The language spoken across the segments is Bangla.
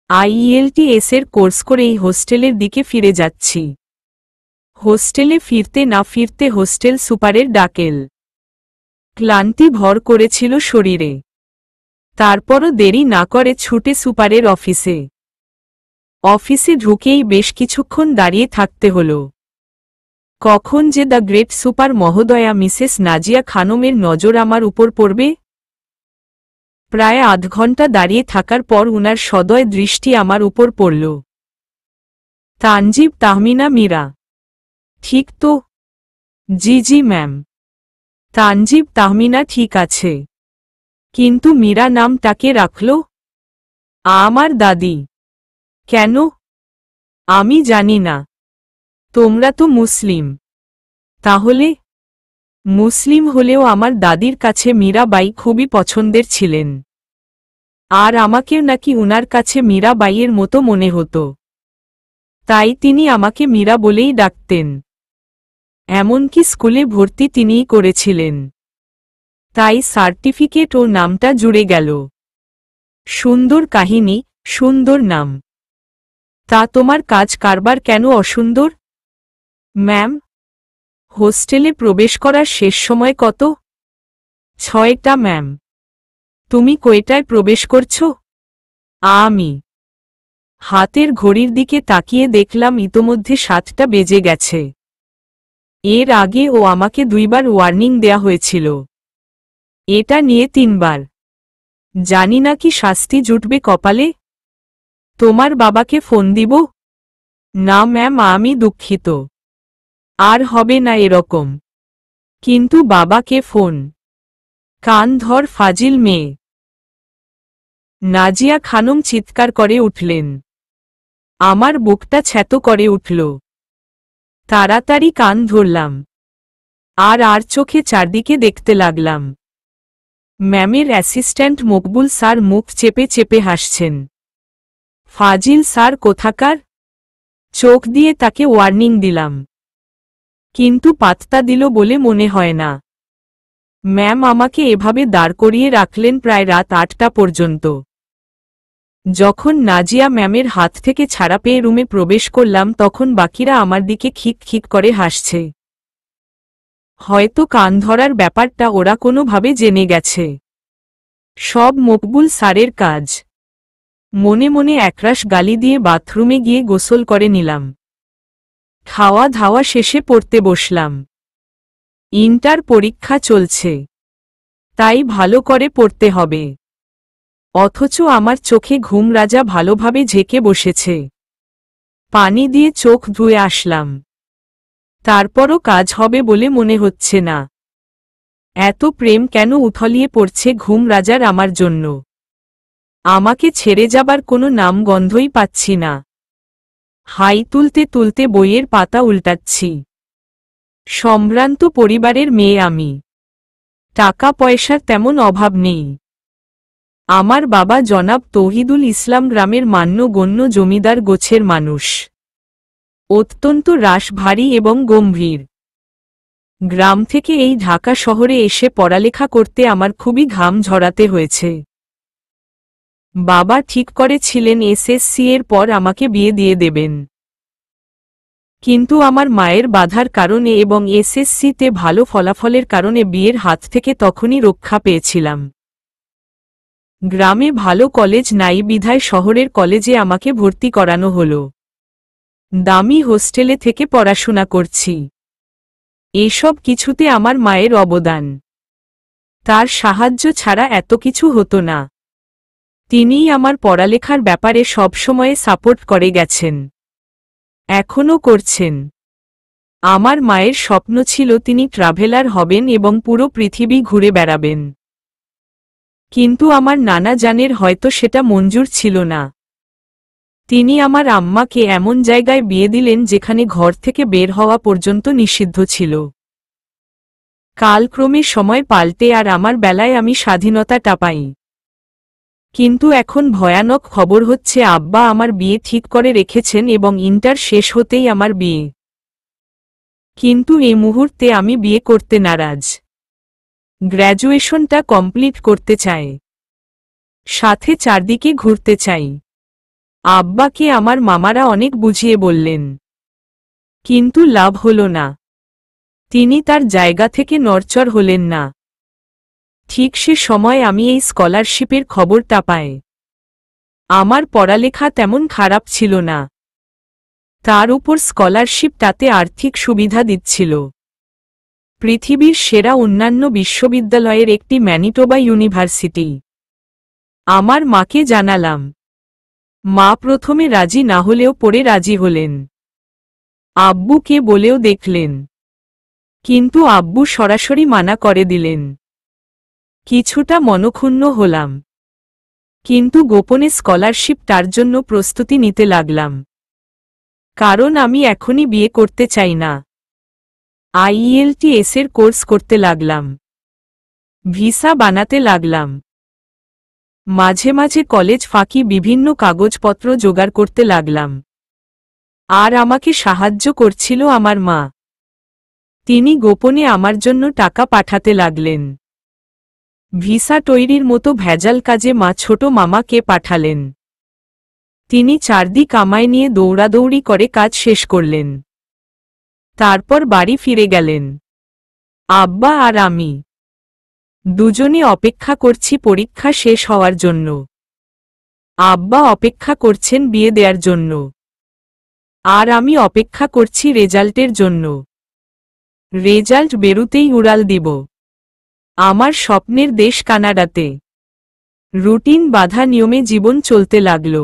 আইএলটিএস এর কোর্স করেই হোস্টেলের দিকে ফিরে যাচ্ছি। হোস্টেলে ফিরতে না ফিরতে হোস্টেল সুপারের ডাকেল। ক্লান্তি ভর করেছিল শরীরে। তারপরও দেরি না করে ছুটে সুপারের অফিসে। অফিসে ঢুকেই বেশ কিছুক্ষণ দাঁড়িয়ে থাকতে হল। কখন যে দ্য গ্রেট সুপার মহোদয়া মিসেস নাজিয়া খানমের নজর আমার উপর পড়বে। প্রায় আধ ঘন্টা দাঁড়িয়ে থাকার পর উনার সদয় দৃষ্টি আমার উপর পড়ল। তানজিব তাহমিনা মীরা। ঠিক তো? জি জি ম্যাম। তানজিব তাহমিনা ঠিক আছে, কিন্তু মীরা নামটাকে রাখল? আমার দাদি। কেন? আমি জানি না। তোমরা তো মুসলিম। তাহলে? মুসলিম হলেও আমার দাদির কাছে মীরাবাই খুবই পছন্দের ছিলেন। আর আমাকেও নাকি উনার কাছে মীরাবাইয়ের মতো মনে হতো। তাই তিনি আমাকে মীরা বলেই ডাকতেন। এমনকি স্কুলে ভর্তি তিনিই করেছিলেন। তাই সার্টিফিকেট ও নামটা জুড়ে গেল। সুন্দর কাহিনী, সুন্দর নাম। তা তোমার কাজ কারবার কেন অসুন্দর? ম্যাম, হোস্টেলে প্রবেশ করার শেষ সময় কত? 6টা ম্যাম। তুমি কয়টায় প্রবেশ করছো? আমি হাতের ঘড়ির দিকে তাকিয়ে দেখলাম ইতোমধ্যে 7টা বেজে গেছে। এর আগে ও আমাকে 2বার ওয়ার্নিং দেয়া হয়েছিল। এটা নিয়ে 3বার। জানি না কি শাস্তি জুটবে কপালে। তোমার বাবাকে ফোন দিব? না ম্যাম, আমি দুঃখিত। আর হবে না এরকম। কিন্তু বাবাকে ফোন। কান ধর ফাজিল মেয়ে। নাজিয়া খানম চিৎকার করে উঠলেন। আমার বুকটা ছ্যাতো করে উঠল। তাড়াতাড়ি কান ধরলাম। আর চোখে চারদিকে দেখতে লাগলাম। ম্যামের অ্যাসিস্ট্যান্ট মকবুল স্যার মুখ চেপে চেপে হাসছেন। ফাজিল স্যার কোথাকার? চোখ দিয়ে তাকে ওয়ার্নিং দিলাম, কিন্তু পাত্তা দিল বলে মনে হয় না। ম্যাম আমাকে এভাবে দাঁড় করিয়ে রাখলেন প্রায় রাত 8টা পর্যন্ত। যখন নাজিয়া ম্যামের হাত থেকে ছাড়া পেয়ে রুমে প্রবেশ করলাম তখন বাকিরা আমার দিকে খিক খিক করে হাসছে। হয়তো কান ধরার ব্যাপারটা ওরা কোনোভাবে জেনে গেছে। সব মকবুল স্যারের কাজ। মনে মনে একরাশ গালি দিয়ে বাথরুমে গিয়ে গোসল করে নিলাম। খাওয়া ধাওয়া শেষে পড়তে বসলাম। ইন্টার পরীক্ষা চলছে, তাই ভালো করে পড়তে হবে। অথচ আমার চোখে ঘুম রাজা ভালোভাবে ঝেঁকে বসেছে। পানি দিয়ে চোখ ধুয়ে আসলাম। তারপরও কাজ হবে বলে মনে হচ্ছে না। এত প্রেম কেন উথলিয়ে পড়ছে ঘুম রাজার আমার জন্য? আমাকে ছেড়ে যাবার কোনো নামগন্ধই পাচ্ছি না। হাই তুলতে তুলতে বইয়ের পাতা উল্টাচ্ছি। সম্ভ্রান্ত পরিবারের মেয়ে আমি। টাকা পয়সার তেমন অভাব নেই। আমার বাবা জনাব তৌহিদুল ইসলাম গ্রামের মান্যগণ্য জমিদার গোছের মানুষ। অত্যন্ত রাশভারী এবং গম্ভীর। গ্রাম থেকে এই ঢাকা শহরে এসে পড়ালেখা করতে আমার খুবই ঘাম ঝরাতে হয়েছে। বাবা ঠিক করেছিলেন এসএসসি এর পর আমাকে বিয়ে দিয়ে দেবেন। কিন্তু আমার মায়ের বাধার কারণে এবং এসএসসিতে ভালো ফলাফলের কারণে বিয়ের হাত থেকে তখনই রক্ষা পেয়েছিলাম। গ্রামে ভালো কলেজ নাই বিধায় শহরের কলেজে আমাকে ভর্তি করানো হলো। দামি হোস্টেলে থেকে পড়াশোনা করছি। এসব কিছুতে আমার মায়ের অবদান। তার সাহায্য ছাড়া এত কিছু হতো না। তিনিই আমার পড়ালেখার ব্যাপারে সবসময়ে সাপোর্ট করে গেছেন, এখনও করছেন। আমার মায়ের স্বপ্ন ছিল তিনি ট্রাভেলার হবেন এবং পুরো পৃথিবী ঘুরে বেড়াবেন। কিন্তু আমার নানা জানের হয়তো সেটা মঞ্জুর ছিল না। তিনি আমার আম্মাকে এমন জায়গায় বিয়ে দিলেন যেখানে ঘর থেকে বের হওয়া পর্যন্ত নিষিদ্ধ ছিল। কালক্রমে সময় পাল্টে আর আমার বেলায় আমি স্বাধীনতাটা পাই। কিন্তু এখন ভয়ানক খবর হচ্ছে আব্বা আমার বিয়ে ঠিক করে রেখেছেন এবং ইন্টার শেষ হতেই আমার বিয়ে। কিন্তু এই মুহূর্তে আমি বিয়ে করতে নারাজ। গ্র্যাজুয়েশনটা কমপ্লিট করতে চাই, সাথে চারদিকে ঘুরতে চাই। আব্বাকে আমার মামারা অনেক বুঝিয়ে বললেন, কিন্তু লাভ হল না। তিনি তার জায়গা থেকে নড়চড় হলেন না। ঠিক সে সময় আমি এই স্কলারশিপের খবরটা পাই। আমার পড়ালেখা তেমন খারাপ ছিল না, তার উপর স্কলারশিপটাতে আর্থিক সুবিধা দিচ্ছিল পৃথিবীর সেরা অন্যান্য বিশ্ববিদ্যালয়ের একটি ম্যানিটোবা ইউনিভার্সিটি। আমার মাকে জানালাম। মা প্রথমে রাজি না হলেও পরে রাজি হলেন। আব্বুকে বলেও দেখলেন, কিন্তু আব্বু সরাসরি মানা করে দিলেন। কিছুটা মনক্ষুণ্ণ হলাম, কিন্তু গোপনে স্কলারশিপটার জন্য প্রস্তুতি নিতে লাগলাম, কারণ আমি এখনই বিয়ে করতে চাই না। IELTS এর কোর্স করতে লাগলাম, ভিসা বানাতে লাগলাম, মাঝে মাঝে কলেজ ফাঁকি বিভিন্ন কাগজপত্র জোগাড় করতে লাগলাম। আর আমাকে সাহায্য করছিল আমার মা। তিনি গোপনে আমার জন্য টাকা পাঠাতে লাগলেন। ভিসা তৈরির মতো ভেজাল কাজে মা ছোট মামাকে পাঠালেন। তিনি চারদিক আমায় নিয়ে দৌড়াদৌড়ি করে কাজ শেষ করলেন। তারপর বাড়ি ফিরে গেলেন। আব্বা আর আমি দুজনে অপেক্ষা করছি পরীক্ষা শেষ হওয়ার জন্য। আব্বা অপেক্ষা করছেন বিয়ে দেওয়ার জন্য, আর আমি অপেক্ষা করছি রেজাল্টের জন্য। রেজাল্ট বেরুতেই উড়াল দিব আমার স্বপ্নের দেশ কানাডাতে। রুটিন বাধা নিয়মে জীবন চলতে লাগল।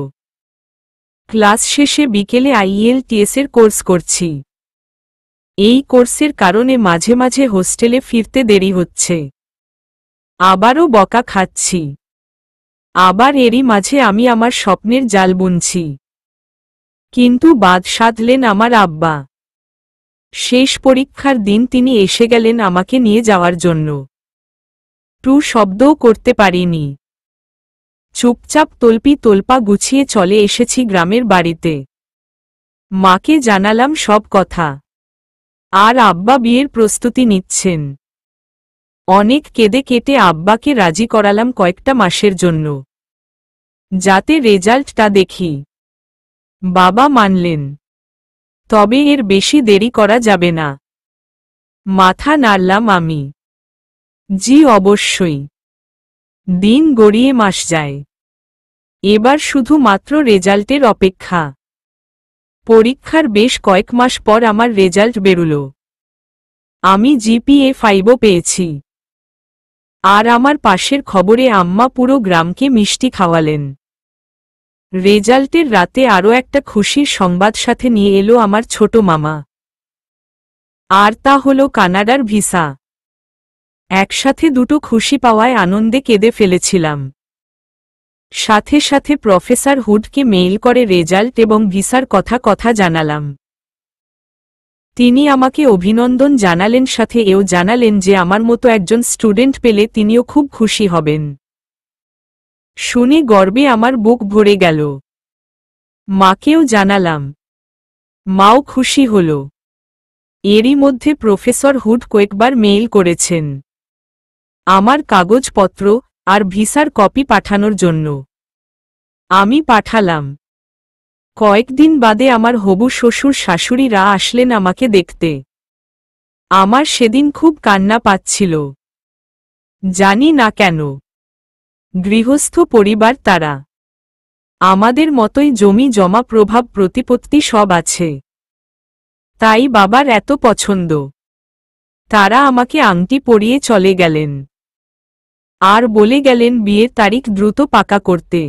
ক্লাস শেষে বিকেলে IELTS এর কোর্স করছি। এই কোর্সের কারণে মাঝে মাঝে হোস্টেলে ফিরতে দেরি হচ্ছে। আবারও বকা খাচ্ছি। আবার এরই মাঝে আমি আমার স্বপ্নের জাল বুনছি। কিন্তু বাদ সাধলেন আমার আব্বা। শেষ পরীক্ষার দিন তিনি এসে গেলেন আমাকে নিয়ে যাওয়ার জন্য। টু শব্দও করতে পারিনি। চুপচাপ তল্পি তোলপা গুছিয়ে চলে এসেছি গ্রামের বাড়িতে। মাকে জানালাম সব কথা। আর আব্বা বিয়ের প্রস্তুতি নিচ্ছেন। অনেক কেঁদে কেটে আব্বাকে রাজি করালাম কয়েকটা মাসের জন্য, যাতে রেজাল্টটা দেখি। বাবা মানলেন। তবে এর বেশি দেরি করা যাবে না। মাথা নাড়লাম আমি। জি অবশ্যই। দিন গড়িয়ে মাস যায়। এবার শুধু মাত্র রেজাল্টের অপেক্ষা। পরীক্ষার বেশ কয়েক মাস পর আমার রেজাল্ট বেরুল। আমি GPA 5 পেয়েছি। আর আমার পাশের খবরে আম্মা পুরো গ্রামকে মিষ্টি খাওয়ালেন। রেজাল্টের রাতে আরও একটা খুশির সংবাদ সাথে নিয়ে এলো আমার ছোট মামা। আর তা হলো কানাডার ভিসা। একসাথে দুটো খুশি পাওয়ায় আনন্দে কেঁদে ফেলেছিলাম। সাথে সাথে প্রফেসর হুডকে মেইল করে রেজাল্ট এবং ভিসার কথা জানালাম। তিনি আমাকে অভিনন্দন জানালেন, সাথে এও জানালেন যে আমার মতো একজন স্টুডেন্ট পেলে তিনিও খুব খুশি হবেন। শুনে গর্বে আমার বুক ভরে গেল। মাকেও জানালাম। মাও খুশি হল। এরই মধ্যে প্রফেসর হুড কয়েকবার মেইল করেছেন আমার কাগজপত্র আর ভিসার কপি পাঠানোর জন্য। আমি পাঠালাম। কয়েকদিন বাদে আমার হবু শ্বশুর শাশুড়িরা আসলেন আমাকে দেখতে। আমার সেদিন খুব কান্না পাচ্ছিল। জানি না কেন। গৃহস্থ পরিবার তারা। আমাদের মতোই জমি জমা প্রভাব প্রতিপত্তি সব আছে। তাই বাবার এত পছন্দ। তারা আমাকে আংটি পরিয়ে চলে গেলেন। আর বলে গেলেন বিয়ের তারিখ দ্রুত পাকা করতে।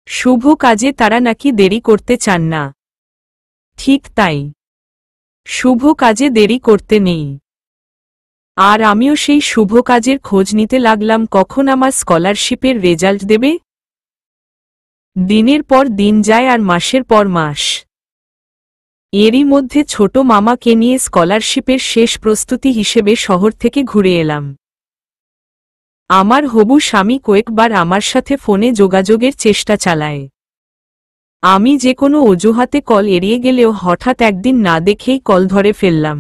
শুভ কাজে তারা নাকি দেরি করতে চান না। ঠিক তাই। শুভ কাজে দেরি করতে নেই। আর আমিও সেই শুভ কাজের খোঁজ নিতে লাগলাম, কখন আমার স্কলারশিপের রেজাল্ট দেবে। দিনের পর দিন যায় আর মাসের পর মাস। এরই মধ্যে ছোট মামাকে নিয়ে স্কলারশিপের শেষ প্রস্তুতি হিসেবে শহর থেকে ঘুরে এলাম। আমার হবু স্বামী কয়েকবার আমার সাথে ফোনে যোগাযোগের চেষ্টা চালায়। আমি যে কোনো অজুহাতে কল এড়িয়ে গেলেও হঠাৎ একদিন না দেখেই কল ধরে ফেললাম।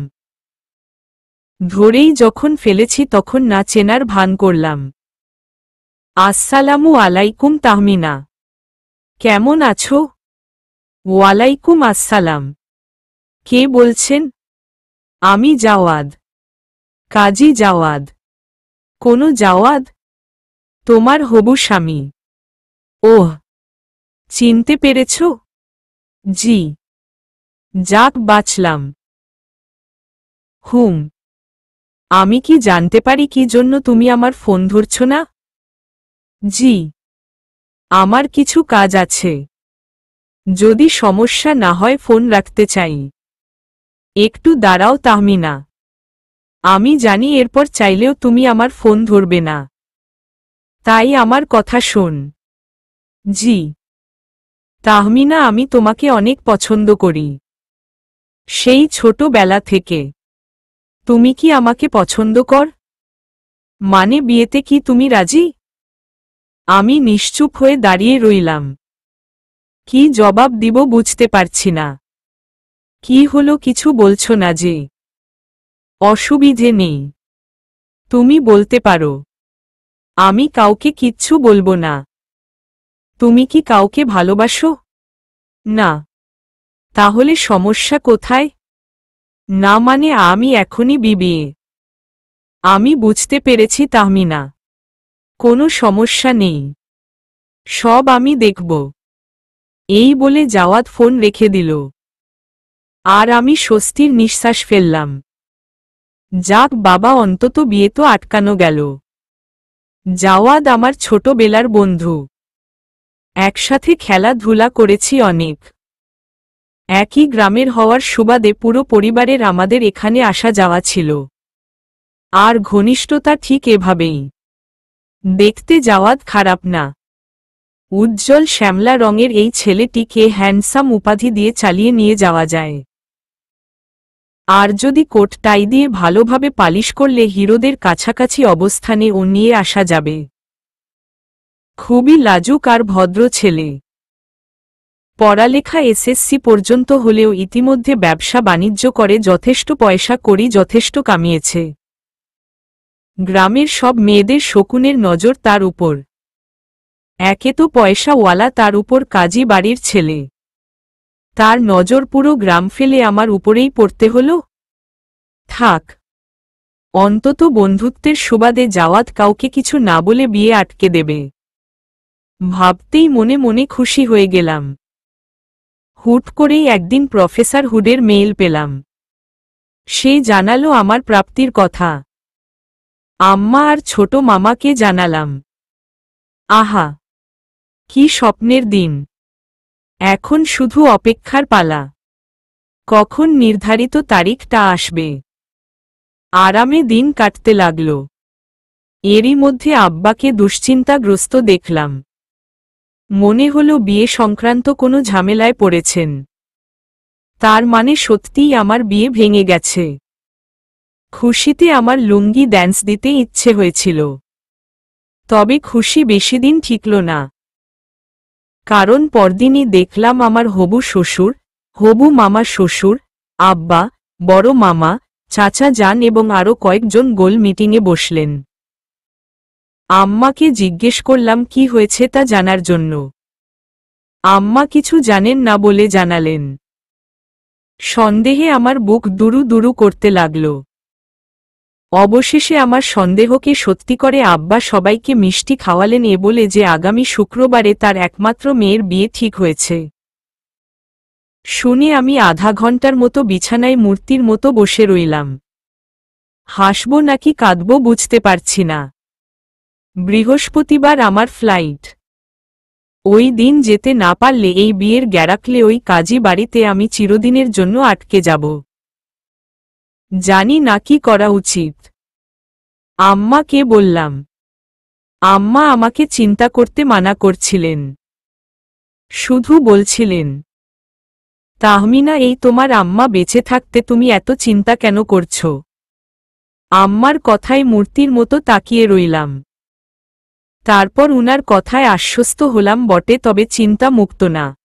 ধরেই যখন ফেলেছি তখন না চেনার ভান করলাম। আসসালামু আলাইকুম তাহমিনা, কেমন আছো? ওয়ালাইকুম আসসালাম। কে বলছেন? আমি জাওয়াদ। কাজী জাওয়াদ। কোনো জাওয়াদ? তোমার হবু স্বামী। ওহ, চিনতে পেরেছ? জি। যাক বাঁচলাম। হুম। আমি কি জানতে পারি কি জন্য তুমি আমার ফোন ধরছ না? জি। আমার কিছু কাজ আছে। যদি সমস্যা না হয় ফোন রাখতে চাই। একটু দাঁড়াও তাহমিনা। আমি জানি এরপর চাইলেও তুমি আমার ফোন ধরবে না। তাই আমার কথা শোন। জি। তাহমিনা, আমি তোমাকে অনেক পছন্দ করি। সেই ছোটবেলা থেকে। তুমি কি আমাকে পছন্দ কর? মানে বিয়েতে কি তুমি রাজি? আমি নিশ্চুপ হয়ে দাঁড়িয়ে রইলাম। কি জবাব দিব বুঝতে পারছি না। কি হলো, কিছু বলছো না যে? অসুবিধে নেই, তুমি বলতে পারো। আমি কাউকে কিচ্ছু বলবো না। তুমি কি কাউকে ভালোবাসো? না। তাহলে সমস্যা কোথায়? না মানে আমি এখনই বিয়ে। আমি বুঝতে পেরেছি তাহমিনা। কোনো সমস্যা নেই, সব আমি দেখব। এই বলে জাওয়াদ ফোন রেখে দিল। আর আমি স্বস্তির নিঃশ্বাস ফেললাম। যাক বাবা, অন্তত বিয়ে তো আটকানো গেল। জাওয়াদ আমার ছোটবেলার বন্ধু। একসাথে খেলাধুলা করেছি অনেক। একই গ্রামের হওয়ার সুবাদে পুরো পরিবারের আমাদের এখানে আসা যাওয়া ছিল। আর ঘনিষ্ঠতা ঠিক এভাবেই। দেখতে জাওয়াদ খারাপ না। উজ্জ্বল শ্যামলা রঙের এই ছেলেটিকে হ্যান্ডসাম উপাধি দিয়ে চালিয়ে নিয়ে যাওয়া যায়। আর যদি কোট টাই দিয়ে ভালোভাবে পালিশ করলে হিরোদের কাছাকাছি অবস্থানে ও নিয়ে আসা যাবে। খুবই লাজুক আর ভদ্র ছেলে। পড়ালেখা এসএসসি পর্যন্ত হলেও ইতিমধ্যে ব্যবসা বাণিজ্য করে যথেষ্ট পয়সা করি যথেষ্ট কামিয়েছে। গ্রামের সব মেয়েদের শকুনের নজর তার উপর। একে তো পয়সাওয়ালা, তার উপর কাজী বাড়ির ছেলে। তার নজর পুরো গ্রাম ফেলে আমার উপরেই পড়তে হলো। থাক, অন্তত বন্ধুত্বের সুবাদে জাওয়াদ কাউকে কিছু না বলে বিয়ে আটকে দেবে ভাবতেই মনে মনে খুশি হয়ে গেলাম। হুট করেই একদিন প্রফেসর হুডের মেইল পেলাম। সে জানালো আমার প্রাপ্তির কথা। আম্মা আর ছোট মামাকে জানালাম। আহা, কি স্বপ্নের দিন! এখন শুধু অপেক্ষার পালা। কখন নির্ধারিত তারিখটা আসবে। আরামে দিন কাটতে লাগল। এরই মধ্যে আব্বাকে দুশ্চিন্তাগ্রস্ত দেখলাম। মনে হলো বিয়ে সংক্রান্ত কোনো ঝামেলায় পড়েছেন। তার মানে সত্যিই আমার বিয়ে ভেঙে গেছে। খুশিতে আমার লুঙ্গি ড্যান্স দিতে ইচ্ছে হয়েছিল। তবে খুশি বেশিদিন ঠিকল না। কারণ পরদিনই দেখলাম আমার হবু শ্বশুর, হবু মামা শ্বশুর, আব্বা, বড় মামা, চাচা যান এবং আরও কয়েকজন গোল মিটিংয়ে বসলেন। আম্মাকে জিজ্ঞেস করলাম কি হয়েছে তা জানার জন্য। আম্মা কিছু জানেন না বলে জানালেন। সন্দেহে আমার বুক দুরু দুরু করতে লাগল। অবশেষে আমার সন্দেহকে সত্যি করে আব্বা সবাইকে মিষ্টি খাওয়ালেন এ বলে যে আগামী শুক্রবারে তার একমাত্র মেয়ের বিয়ে ঠিক হয়েছে। শুনে আমি আধা ঘন্টার মতো বিছানায় মূর্তির মতো বসে রইলাম। হাসব নাকি কাঁদব বুঝতে পারছি না। বৃহস্পতিবার আমার ফ্লাইট। ওই দিন যেতে না পারলে এই বিয়ের গ্যারাকলে ওই কাজী বাড়িতে আমি চিরদিনের জন্য আটকে যাব। জানি না কি করা উচিত। আম্মাকে বললাম। আম্মা আমাকে চিন্তা করতে মানা করছিলেন। শুধু বলছিলেন, তাহমিনা, এই তোমার আম্মা বেঁচে থাকতে তুমি এত চিন্তা কেন করছো? আম্মার কথায় মূর্তির মতো তাকিয়ে রইলাম। তারপর উনার কথায় আশ্বস্ত হলাম বটে, তবে চিন্তা মুক্ত না।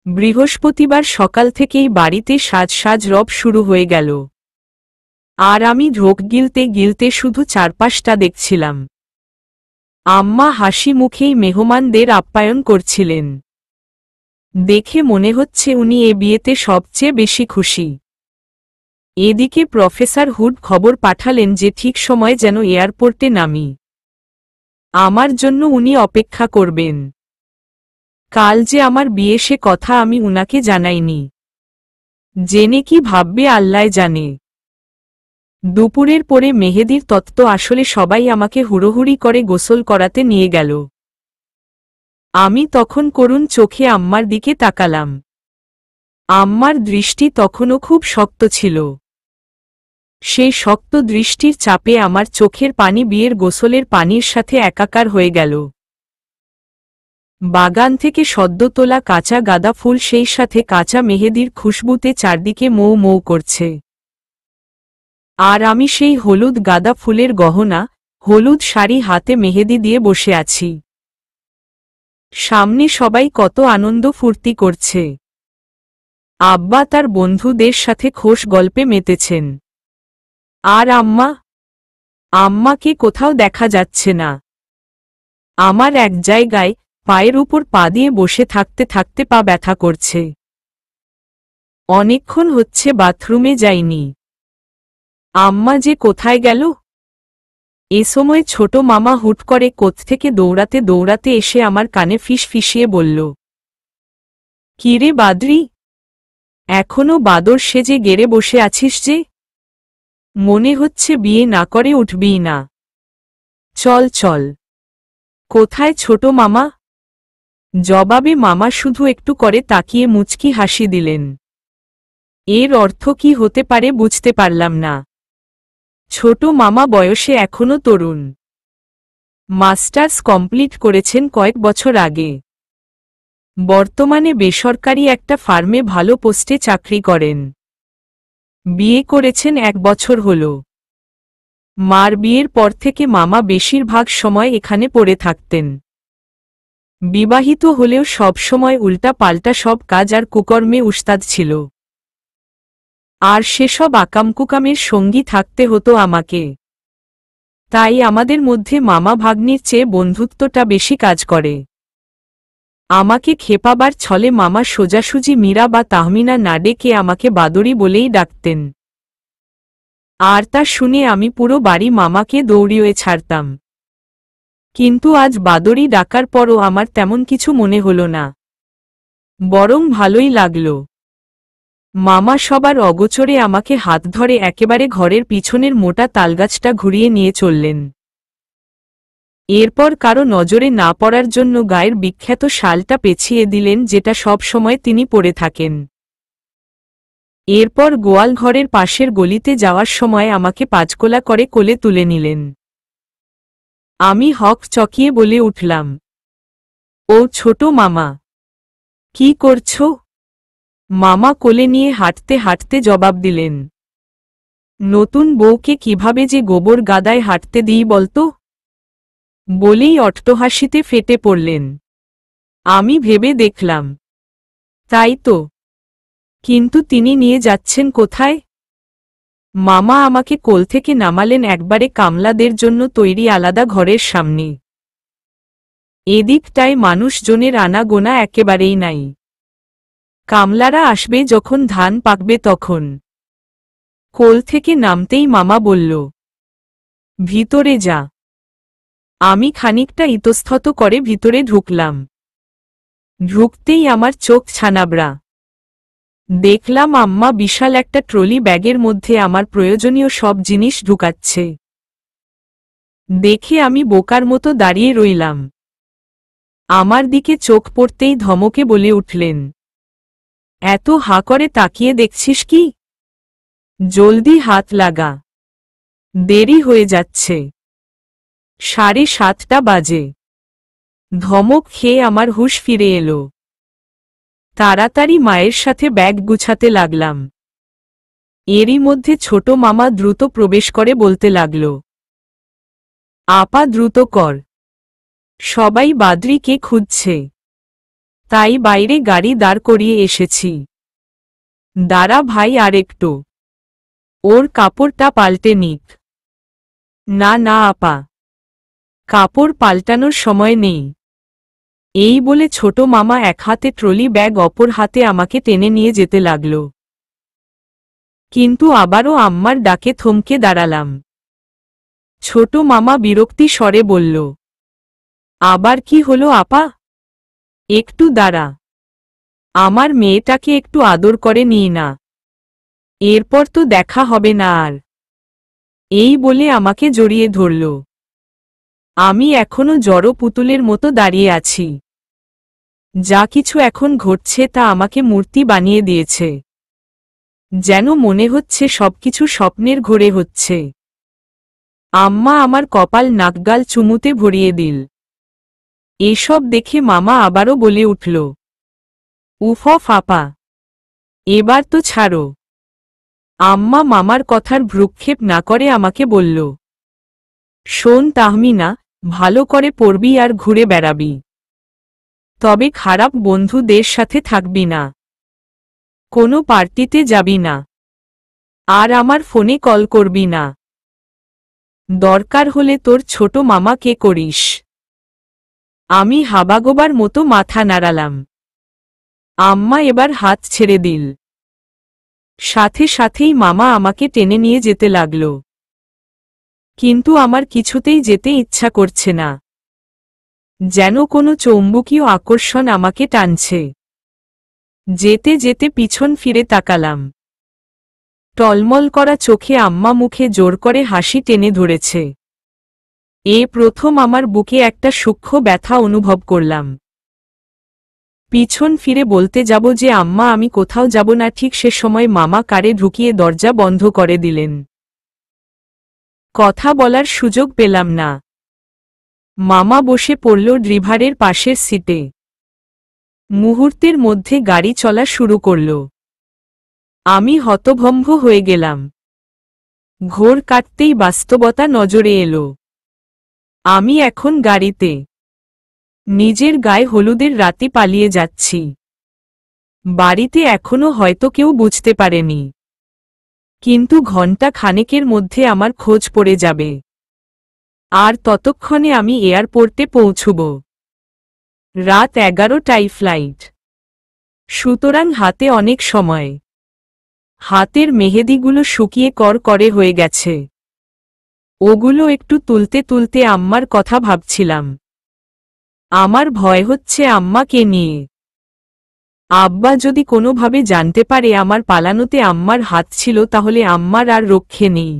বৃহস্পতিবার সকাল থেকেই বাড়িতে সাজ রব শুরু হয়ে গেল। আর আমি ঢোক গিলতে গিলতে শুধু চারপাশটা দেখছিলাম। আম্মা হাসি মুখেই মেহমানদের আপ্যায়ন করছিলেন। দেখে মনে হচ্ছে উনি এ বিয়েতে সবচেয়ে বেশি খুশি। এদিকে প্রফেসর হুড খবর পাঠালেন যে ঠিক সময় যেন এয়ারপোর্টে নামি। আমার জন্য উনি অপেক্ষা করবেন। কাল যে আমার বিয়ে সে কথা আমি উনাকে জানাইনি। জেনে কি ভাববে আল্লাহ জানে। দুপুরের পরে মেহেদির তত্ত্ব আসলে সবাই আমাকে হুড়োহুড়ি করে গোসল করাতে নিয়ে গেল। আমি তখন করুণ চোখে আম্মার দিকে তাকালাম। আম্মার দৃষ্টি তখনও খুব শক্ত ছিল। সেই শক্ত দৃষ্টির চাপে আমার চোখের পানি বিয়ের গোসলের পানির সাথে একাকার হয়ে গেল। বাগান থেকে সদ্য তোলা কাঁচা গাঁদা ফুল সেই সাথে কাঁচা মেহেদির খুশবুতে চারদিকে মৌ মৌ করছে। আর আমি সেই হলুদ গাঁদা ফুলের গহনা, হলুদ শাড়ি হাতে মেহেদি দিয়ে বসে আছি। সামনে সবাই কত আনন্দ ফুর্তি করছে। আব্বা তার বন্ধুদের সাথে খোশ গল্পে মেতেছেন। আর আম্মাকে কোথাও দেখা যাচ্ছে না। আমার এক জায়গায় পায়ের উপর পা দিয়ে বসে থাকতে থাকতে পা ব্যথা করছে। অনেকক্ষণ হচ্ছে বাথরুমে যাইনি। আম্মা যে কোথায় গেল? এ সময় ছোট মামা হুট করে কোত্থেকে দৌড়াতে দৌড়াতে এসে আমার কানে ফিসফিসিয়ে বলল, কিরে বাদরি, এখনো বাদর সেজে গেড়ে বসে আছিস যে? মনে হচ্ছে বিয়ে না করে উঠবিই না। চল চল। কোথায় ছোট মামা? জবাবে মামা শুধু একটু করে তাকিয়ে মুচকি হাসি দিলেন। এর অর্থ কি হতে পারে বুঝতে পারলাম না। ছোট মামা বয়সে এখনো তরুণ। মাস্টার্স কমপ্লিট করেছেন কয়েক বছর আগে। বর্তমানে বেসরকারি একটা ফার্মে ভালো পোস্টে চাকরি করেন। বিয়ে করেছেন 1 বছর হল। মার বিয়ের পর থেকে মামা বেশিরভাগ সময় এখানে পড়ে থাকতেন। বিবাহিত হলেও সব সময় উল্টা পাল্টা সব কাজ আর কুকর্মে উস্তাদ ছিল। আর সেসব আকামকুকামের সঙ্গী থাকতে হতো আমাকে। তাই আমাদের মধ্যে মামা ভাগ্নির চেয়ে বন্ধুত্বটা বেশি কাজ করে। আমাকে খেপাবার ছলে মামা সোজাসুজি মীরা বা তাহমিনা না ডেকে আমাকে বাদরি বলেই ডাকতেন। আর তা শুনে আমি পুরো বাড়ি মামাকে দৌড়িয়ে ছাড়তাম। কিন্তু আজ বাদরি ডাকার পরও আমার তেমন কিছু মনে হল না, বরং ভালোই লাগল। মামা সবার অগোচরে আমাকে হাত ধরে একেবারে ঘরের পিছনের মোটা তালগাছটা ঘুরিয়ে নিয়ে চললেন। এরপর কারো নজরে না পড়ার জন্য গায়ের বিখ্যাত শালটা পেছিয়ে দিলেন, যেটা সব সময় তিনি পরে থাকেন। এরপর গোয়াল ঘরের পাশের গলিতে যাওয়ার সময় আমাকে পাঁচকোলা করে কোলে তুলে নিলেন। আমি হক চকিয়ে বলে উঠলাম, ও ছোট মামা, কি করছো? মামা কোলে নিয়ে হাঁটতে হাঁটতে জবাব দিলেন, নতুন বউকে কিভাবে যে গোবর গাদায় হাঁটতে দিই বলতো? বলেই অট্টহাসিতে ফেটে পড়লেন। আমি ভেবে দেখলাম, তাই তো, কিন্তু তিনি নিয়ে যাচ্ছেন কোথায়? মামা আমাকে কোল থেকে নামালেন একবারে কামলাদের জন্য তৈরি আলাদা ঘরের সামনে। এদিকটায় মানুষজনের আনাগোনা একেবারেই নাই। কামলারা আসবে যখন ধান পাকবে তখন। কোল থেকে নামতেই মামা বলল, ভিতরে যা। আমি খানিকটা ইতস্তত করে ভিতরে ঢুকলাম। ঢুকতেই আমার চোখ ছানাবড়া। দেখলাম আম্মা বিশাল একটা ট্রলি ব্যাগের মধ্যে আমার প্রয়োজনীয় সব জিনিস ঢুকাচ্ছে। দেখে আমি বোকার মতো দাঁড়িয়ে রইলাম। আমার দিকে চোখ পড়তেই ধমকে বলে উঠলেন, এত হা করে তাকিয়ে দেখছিস কি? জলদি হাত লাগা, দেরি হয়ে যাচ্ছে। 7:30 বাজে। ধমক খেয়ে আমার হুঁশ ফিরে এলো। তাড়াতাড়ি মায়ের সাথে ব্যাগ গুছাতে লাগলাম। এরই মধ্যে ছোট মামা দ্রুত প্রবেশ করে বলতে লাগল, আপা দ্রুত কর, সবাই বাদরিকে খুঁজছে, তাই বাইরে গাড়ি দাঁড় করিয়ে এসেছি। দাঁড়া ভাই আর একটু, ওর কাপড়টা পাল্টে নিক। না না আপা, কাপড় পাল্টানোর সময় নেই। এই বলে ছোট মামা এক হাতে ট্রলি ব্যাগ অপর হাতে আমাকে টেনে নিয়ে যেতে লাগল। কিন্তু আবারও আম্মার ডাকে থমকে দাঁড়ালাম। ছোট মামা বিরক্তি স্বরে বলল, আবার কি হলো আপা? একটু দাঁড়া, আমার মেয়েটাকে একটু আদর করে নিই না, এরপর তো দেখা হবে না আর। এই বলে আমাকে জড়িয়ে ধরল। আমি এখনো জড় পুতুলের মতো দাঁড়িয়ে আছি। যা কিছু এখন ঘটছে তা আমাকে মূর্তি বানিয়ে দিয়েছে। যেন মনে হচ্ছে সবকিছু স্বপ্নের ঘোরে হচ্ছে। আম্মা আমার কপাল নাকগাল চুমুতে ভরিয়ে দিল। এসব দেখে মামা আবারও বলে উঠল, উফ ফাপা, এবার তো ছাড়ো। আম্মা মামার কথার ভ্রুক্ষেপ না করে আমাকে বলল, শোন তাহমিনা, ভালো করে পড়বি আর ঘুরে বেড়াবি, তবে খারাপ বন্ধুদের সাথে থাকবি না, কোনো পার্টিতে যাবি না, আর আমার ফোনে কল করবি না। দরকার হলে তোর ছোট মামাকে করিস। আমি হাবাগোবার মতো মাথা নাড়ালাম। আম্মা এবার হাত ছেড়ে দিল। সাথে সাথেই মামা আমাকে টেনে নিয়ে যেতে লাগল। কিন্তু আমার কিছুতেই যেতে ইচ্ছা করছে না। যেন কোনো চৌম্বকীয় আকর্ষণ আমাকে টানছে। যেতে যেতে পিছন ফিরে তাকালাম। টলমল করা চোখে আম্মা মুখে জোর করে হাসি টেনে ধরেছে। প্রথম আমার বুকে একটা সূক্ষ্ম ব্যথা অনুভব করলাম। পিছন ফিরে বলতে যাব যে আম্মা আমি কোথাও যাব না, ঠিক সে সময় মামা কারে ঢুকিয়ে দরজা বন্ধ করে দিলেন। কথা বলার সুযোগ পেলাম না। মামা বসে পড়ল ড্রাইভারের পাশের সিটে। মুহূর্তের মধ্যে গাড়ি চলা শুরু করল। আমি হতভম্ব হয়ে গেলাম। ঘোর কাটতেই বাস্তবতা নজরে এলো। আমি এখন গাড়িতে নিজের গায়ে হলুদের রাতে পালিয়ে যাচ্ছি। বাড়িতে এখনো হয়তো কেউ বুঝতে পারেনি, কিন্তু ঘণ্টা খানেকের মধ্যে আমার খোঁজ পড়ে যাবে। আর ততক্ষণে আমি এয়ারপোর্টে পৌঁছব। রাত 11টায় ফ্লাইট, সুতরাং হাতে অনেক সময়। হাতের মেহেদিগুলো শুকিয়ে করকরে হয়ে গেছে। ওগুলো একটু তুলতে তুলতে আম্মার কথা ভাবছিলাম। আমার ভয় হচ্ছে আম্মাকে নিয়ে। আব্বা যদি কোনোভাবে জানতে পারে আমার পালানোতে আম্মার হাত ছিল, তাহলে আম্মার আর রক্ষে নেই।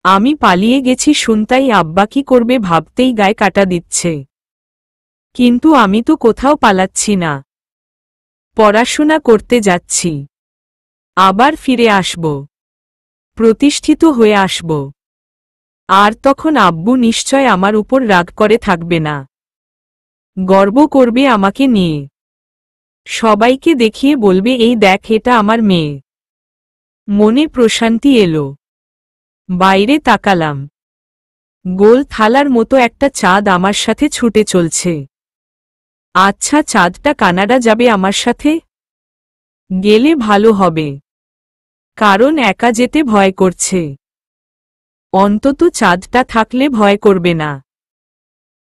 আমি পালিয়ে গেছি শুনতাই আব্বা কি করবে ভাবতেই গায়ে কাটা দিচ্ছে। কিন্তু আমি তো কোথাও পালাচ্ছি না, পড়াশোনা করতে যাচ্ছি। আবার ফিরে আসব, প্রতিষ্ঠিত হয়ে আসব। আর তখন আব্বু নিশ্চয় আমার উপর রাগ করে থাকবে না, গর্ব করবে আমাকে নিয়ে। সবাইকে দেখিয়ে বলবে এই দেখ, এটা আমার মেয়ে। মনে প্রশান্তি এলো। বাইরে তাকালাম। গোল থালার মতো একটা চাঁদ আমার সাথে ছুটে চলছে। আচ্ছা, চাঁদটা কানাডা যাবে আমার সাথে? গেলে ভালো হবে, কারণ একা যেতে ভয় করছে। অন্তত চাঁদটা থাকলে ভয় করবে না।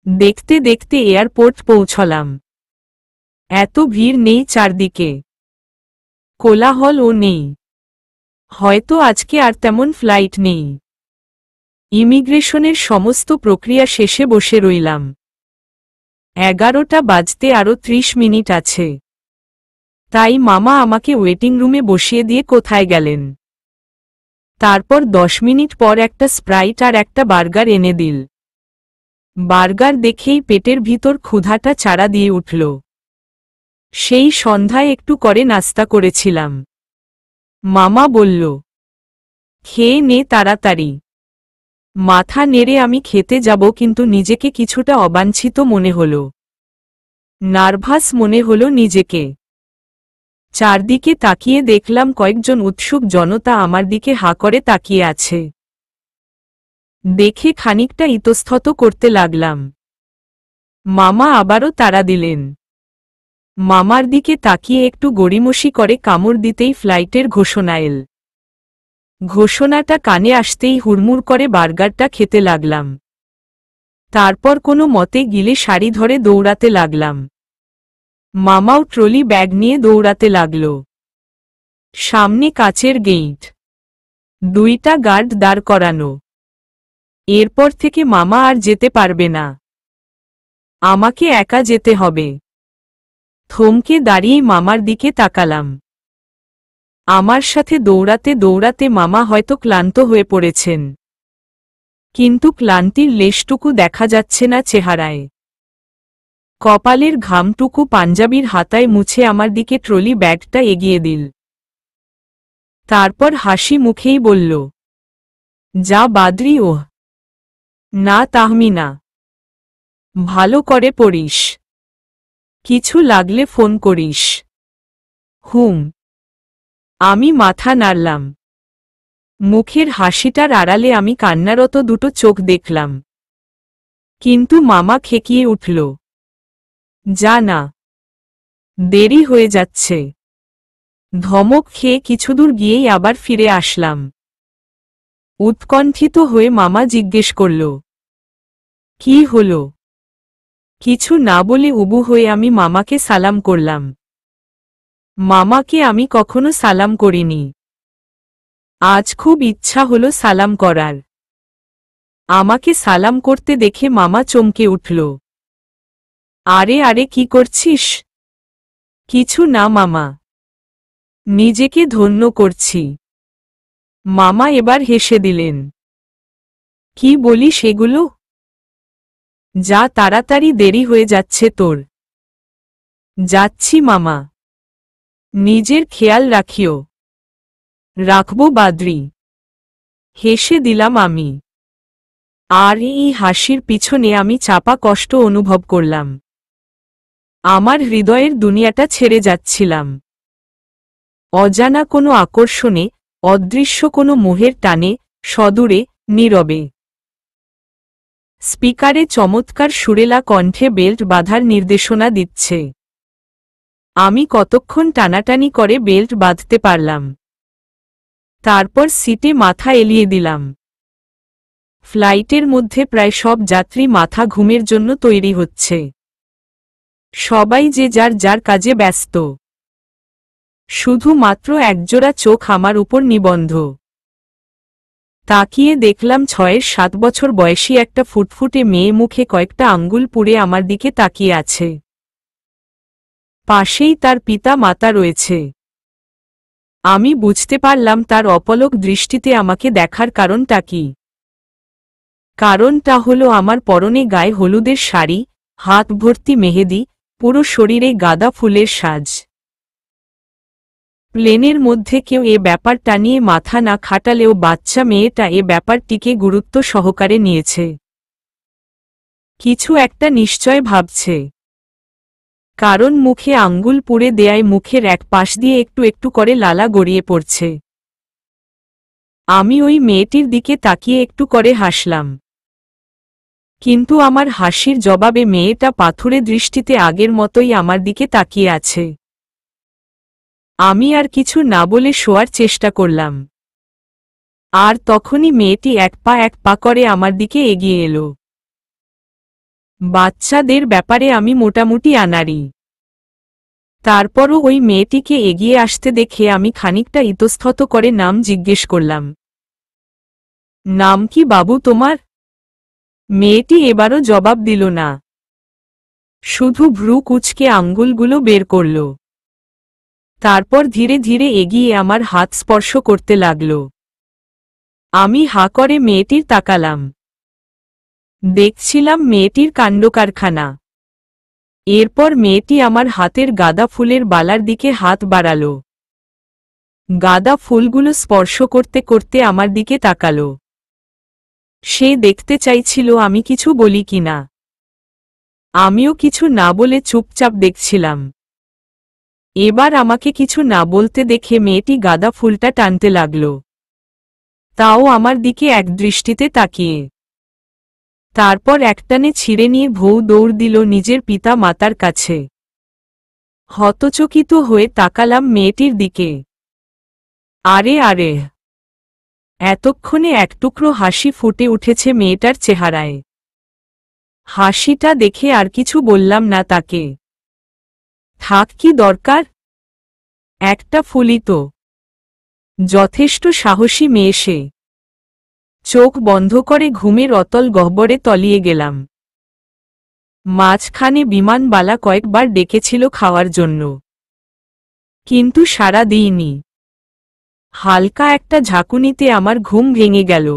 দেখতে দেখতে এয়ারপোর্ট পৌঁছলাম। এত ভিড় নেই চারদিকে, কোলাহলও নেই। হয়তো আজকে আর তেমন ফ্লাইট নেই। ইমিগ্রেশনের সমস্ত প্রক্রিয়া শেষে বসে রইলাম। 11টা বাজতে আরও 30 মিনিট আছে। তাই মামা আমাকে ওয়েটিং রুমে বসিয়ে দিয়ে কোথায় গেলেন। তারপর 10 মিনিট পর একটা স্প্রাইট আর একটা বার্গার এনে দিল। বার্গার দেখেই পেটের ভিতর ক্ষুধাটা চাড়া দিয়ে উঠল। সেই সন্ধ্যায় একটু করে নাস্তা করেছিলাম। মামা বলল, খেয়ে নে তাড়াতাড়ি। মাথা নেড়ে আমি খেতে যাব, কিন্তু নিজেকে কিছুটা অবাঞ্ছিত মনে হল। নার্ভাস মনে হল নিজেকে। চারদিকে তাকিয়ে দেখলাম কয়েকজন উৎসুক জনতা আমার দিকে হাঁ করে তাকিয়ে আছে। দেখে খানিকটা ইতস্তত করতে লাগলাম। মামা আবারও তাড়া দিলেন। মামার দিকে তাকিয়ে একটু গড়িমসি করে কামড় দিতেই ফ্লাইটের ঘোষণা এল। ঘোষণাটা কানে আসতেই হুড়মুড় করে বার্গারটা খেতে লাগলাম। তারপর কোনো মতে গিলে শাড়ি ধরে দৌড়াতে লাগলাম। মামাও ট্রলি ব্যাগ নিয়ে দৌড়াতে লাগল। সামনে কাচের গেট, 2টা গার্ড দাঁড় করানো। এরপর থেকে মামা আর যেতে পারবে না, আমাকে একা যেতে হবে। থমকে দাঁড়িয়ে মামার দিকে তাকালাম। আমার সাথে দৌড়াতে দৌড়াতে মামা হয়তো ক্লান্ত হয়ে পড়েছেন, কিন্তু ক্লান্তির লেশটুকু দেখা যাচ্ছে না চেহারায়। কপালের ঘামটুকু পাঞ্জাবির হাতায় মুছে আমার দিকে ট্রলি ব্যাগটা এগিয়ে দিল। তারপর হাসি মুখেই বলল, যা বাদরি। ওহ না তাহমিনা, ভালো করে পড়িস, কিছু লাগলে ফোন করিস। হুম। আমি মাথা নাড়লাম। মুখের হাসিটার আড়ালে আমি কান্নারত দুটো চোখ দেখলাম। কিন্তু মামা খেকিয়ে উঠল, যা না, দেরি হয়ে যাচ্ছে। ধমক খেয়ে কিছুদূর গিয়েই আবার ফিরে আসলাম। উৎকণ্ঠিত হয়ে মামা জিজ্ঞেস করল, কি হলো? কিছু না বলে উবু হয়ে আমি মামাকে সালাম করলাম। মামাকে আমি কখনো সালাম করিনি, আজ খুব ইচ্ছা হলো সালাম করার। আমাকে সালাম করতে দেখে মামা চমকে উঠল। আরে আরে কি করছিস? কিছু না মামা, নিজেকে ধন্য করছি। মামা এবার হেসে দিলেন। কি বলি সেগুলো? যা তাড়াতাড়ি, দেরি হয়ে যাচ্ছে তোর। যাচ্ছি মামা, নিজের খেয়াল রাখিও। রাখব বাদরি, হেসে দিলাম আমি। আর এই হাসির পিছনে আমি চাপা কষ্ট অনুভব করলাম। আমার হৃদয়ের দুনিয়াটা ছেড়ে যাচ্ছিলাম। অজানা কোনো আকর্ষণে, অদৃশ্য কোনো মোহের টানে, সদূরে, নীরবে। স্পিকারে চমৎকার সুরেলা কণ্ঠে বেল্ট বাঁধার নির্দেশনা দিচ্ছে। আমি কতক্ষণ টানাটানি করে বেল্ট বাঁধতে পারলাম। তারপর সিটে মাথা এলিয়ে দিলাম। ফ্লাইটের মধ্যে প্রায় সব যাত্রী মাথা ঘুমের জন্য তৈরি হচ্ছে। সবাই যে যার যার কাজে ব্যস্ত। শুধুমাত্র একজোড়া চোখ আমার উপর নিবন্ধ। তাকিয়ে দেখলাম 6-7 বছর বয়সী একটা ফুটফুটে মেয়ে, মুখে কয়েকটা আঙ্গুল পুড়ে আমার দিকে তাকিয়ে আছে। পাশেই তার পিতা মাতা রয়েছে। আমি বুঝতে পারলাম তার অপলক দৃষ্টিতে আমাকে দেখার কারণটা কি। কারণটা হলো আমার পরনে গায়ে হলুদের শাড়ি, হাত ভর্তি মেহেদি, পুরো শরীরে গাঁদা ফুলের সাজ। প্লেনের মধ্যে কেউ এ ব্যাপারটা নিয়ে মাথা না খাটালেও বাচ্চা মেয়েটা এ ব্যাপারটিকে গুরুত্ব সহকারে নিয়েছে। কিছু একটা নিশ্চয় ভাবছে, কারণ মুখে আঙ্গুল পুড়ে দেয়ায় মুখের এক পাশ দিয়ে একটু একটু করে লালা গড়িয়ে পড়ছে। আমি ওই মেয়েটির দিকে তাকিয়ে একটু করে হাসলাম। কিন্তু আমার হাসির জবাবে মেয়েটা পাথুরে দৃষ্টিতে আগের মতোই আমার দিকে তাকিয়ে আছে। আমি আর কিছু না বলে শোয়ার চেষ্টা করলাম। আর তখনই মেয়েটি এক পা করে আমার দিকে এগিয়ে এলো। বাচ্চাদের ব্যাপারে আমি মোটামুটি আনাড়ি। তারপরও ওই মেয়েটিকে এগিয়ে আসতে দেখে আমি খানিকটা ইতস্তত করে নাম জিজ্ঞেস করলাম। নাম কি বাবু তোমার? মেয়েটি এবারও জবাব দিল না, শুধু ভ্রু কুঁচকে আঙ্গুলগুলো বের করল। তারপর ধীরে ধীরে এগিয়ে আমার হাত স্পর্শ করতে লাগল। আমি হাঁ করে মেয়েটির তাকালাম। দেখছিলাম মেয়েটির কাণ্ডকারখানা। এরপর মেয়েটি আমার হাতের গাঁদা ফুলের বালার দিকে হাত বাড়াল। গাঁদা ফুলগুলো স্পর্শ করতে করতে আমার দিকে তাকাল। সে দেখতে চাইছিল আমি কিছু বলি কিনা। আমিও কিছু না বলে চুপচাপ দেখছিলাম। এবার আমাকে কিছু না বলতে দেখে মেয়েটি গাঁদা ফুলটা টানতে লাগল, তাও আমার দিকে এক দৃষ্টিতে তাকিয়ে। তারপর একটানে ছিঁড়ে নিয়ে ভৌ দৌড় দিল নিজের পিতা মাতার কাছে। হতচকিত হয়ে তাকালাম মেয়েটির দিকে। আরে আরে, এতক্ষণে এক টুকরো হাসি ফুটে উঠেছে মেয়েটার চেহারায়। হাসিটা দেখে আর কিছু বললাম না তাকে। থাক, কি দরকার, একটা ফুলই তো। যথেষ্ট সাহসী মেয়ে সে। চোখ বন্ধ করে ঘুমের অতল গহ্বরে তলিয়ে গেলাম। মাঝখানে বিমানবালা কয়েকবার ডেকেছিল খাওয়ার জন্য, কিন্তু সাড়া দিইনি। হালকা একটা ঝাঁকুনিতে আমার ঘুম ভেঙে গেল।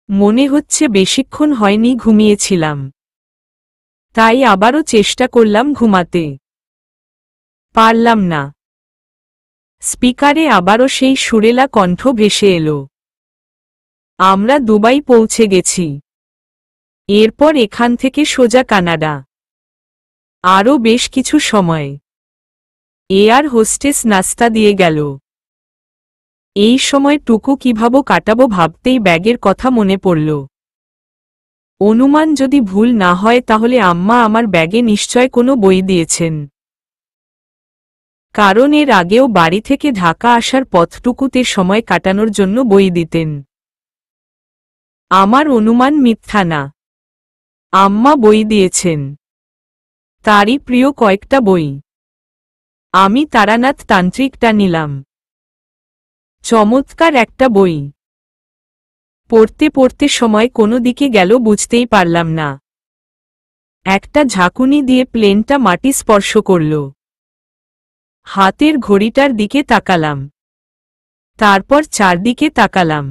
মনে হচ্ছে বেশিক্ষণ হয়নি ঘুমিয়েছিলাম। তাই আবারও চেষ্টা করলাম ঘুমাতে। পারলাম না। স্পিকারে আবারও সেই সুরেলা কণ্ঠ ভেসে এলো, আমরা দুবাই পৌঁছে গেছি। এরপর এখান থেকে সোজা কানাডা। আরও বেশ কিছু সময়। এয়ার হোস্টেস নাস্তা দিয়ে গেল। এই সময়টুকু কিভাবে কাটাবো ভাবতেই ব্যাগের কথা মনে পড়ল। অনুমান যদি ভুল না হয় তাহলে আম্মা আমার ব্যাগে নিশ্চয় কোনো বই দিয়েছেন, কারণ এর আগেও বাড়ি থেকে ঢাকা আসার পথটুকুতে সময় কাটানোর জন্য বই দিতেন। আমার অনুমান মিথ্যা না, আম্মা বই দিয়েছেন। তারই প্রিয় কয়েকটা বই। আমি তারানাথ তান্ত্রিকটা নিলাম। চমৎকার একটা বই। পড়তে পড়তে সময় কোনো দিকে গেল বুঝতেই পারলাম না। একটা ঝাঁকুনি দিয়ে প্লেনটা মাটি স্পর্শ করল। হাতের ঘড়িটার দিকে তাকালাম, তারপর চারদিকে তাকালাম।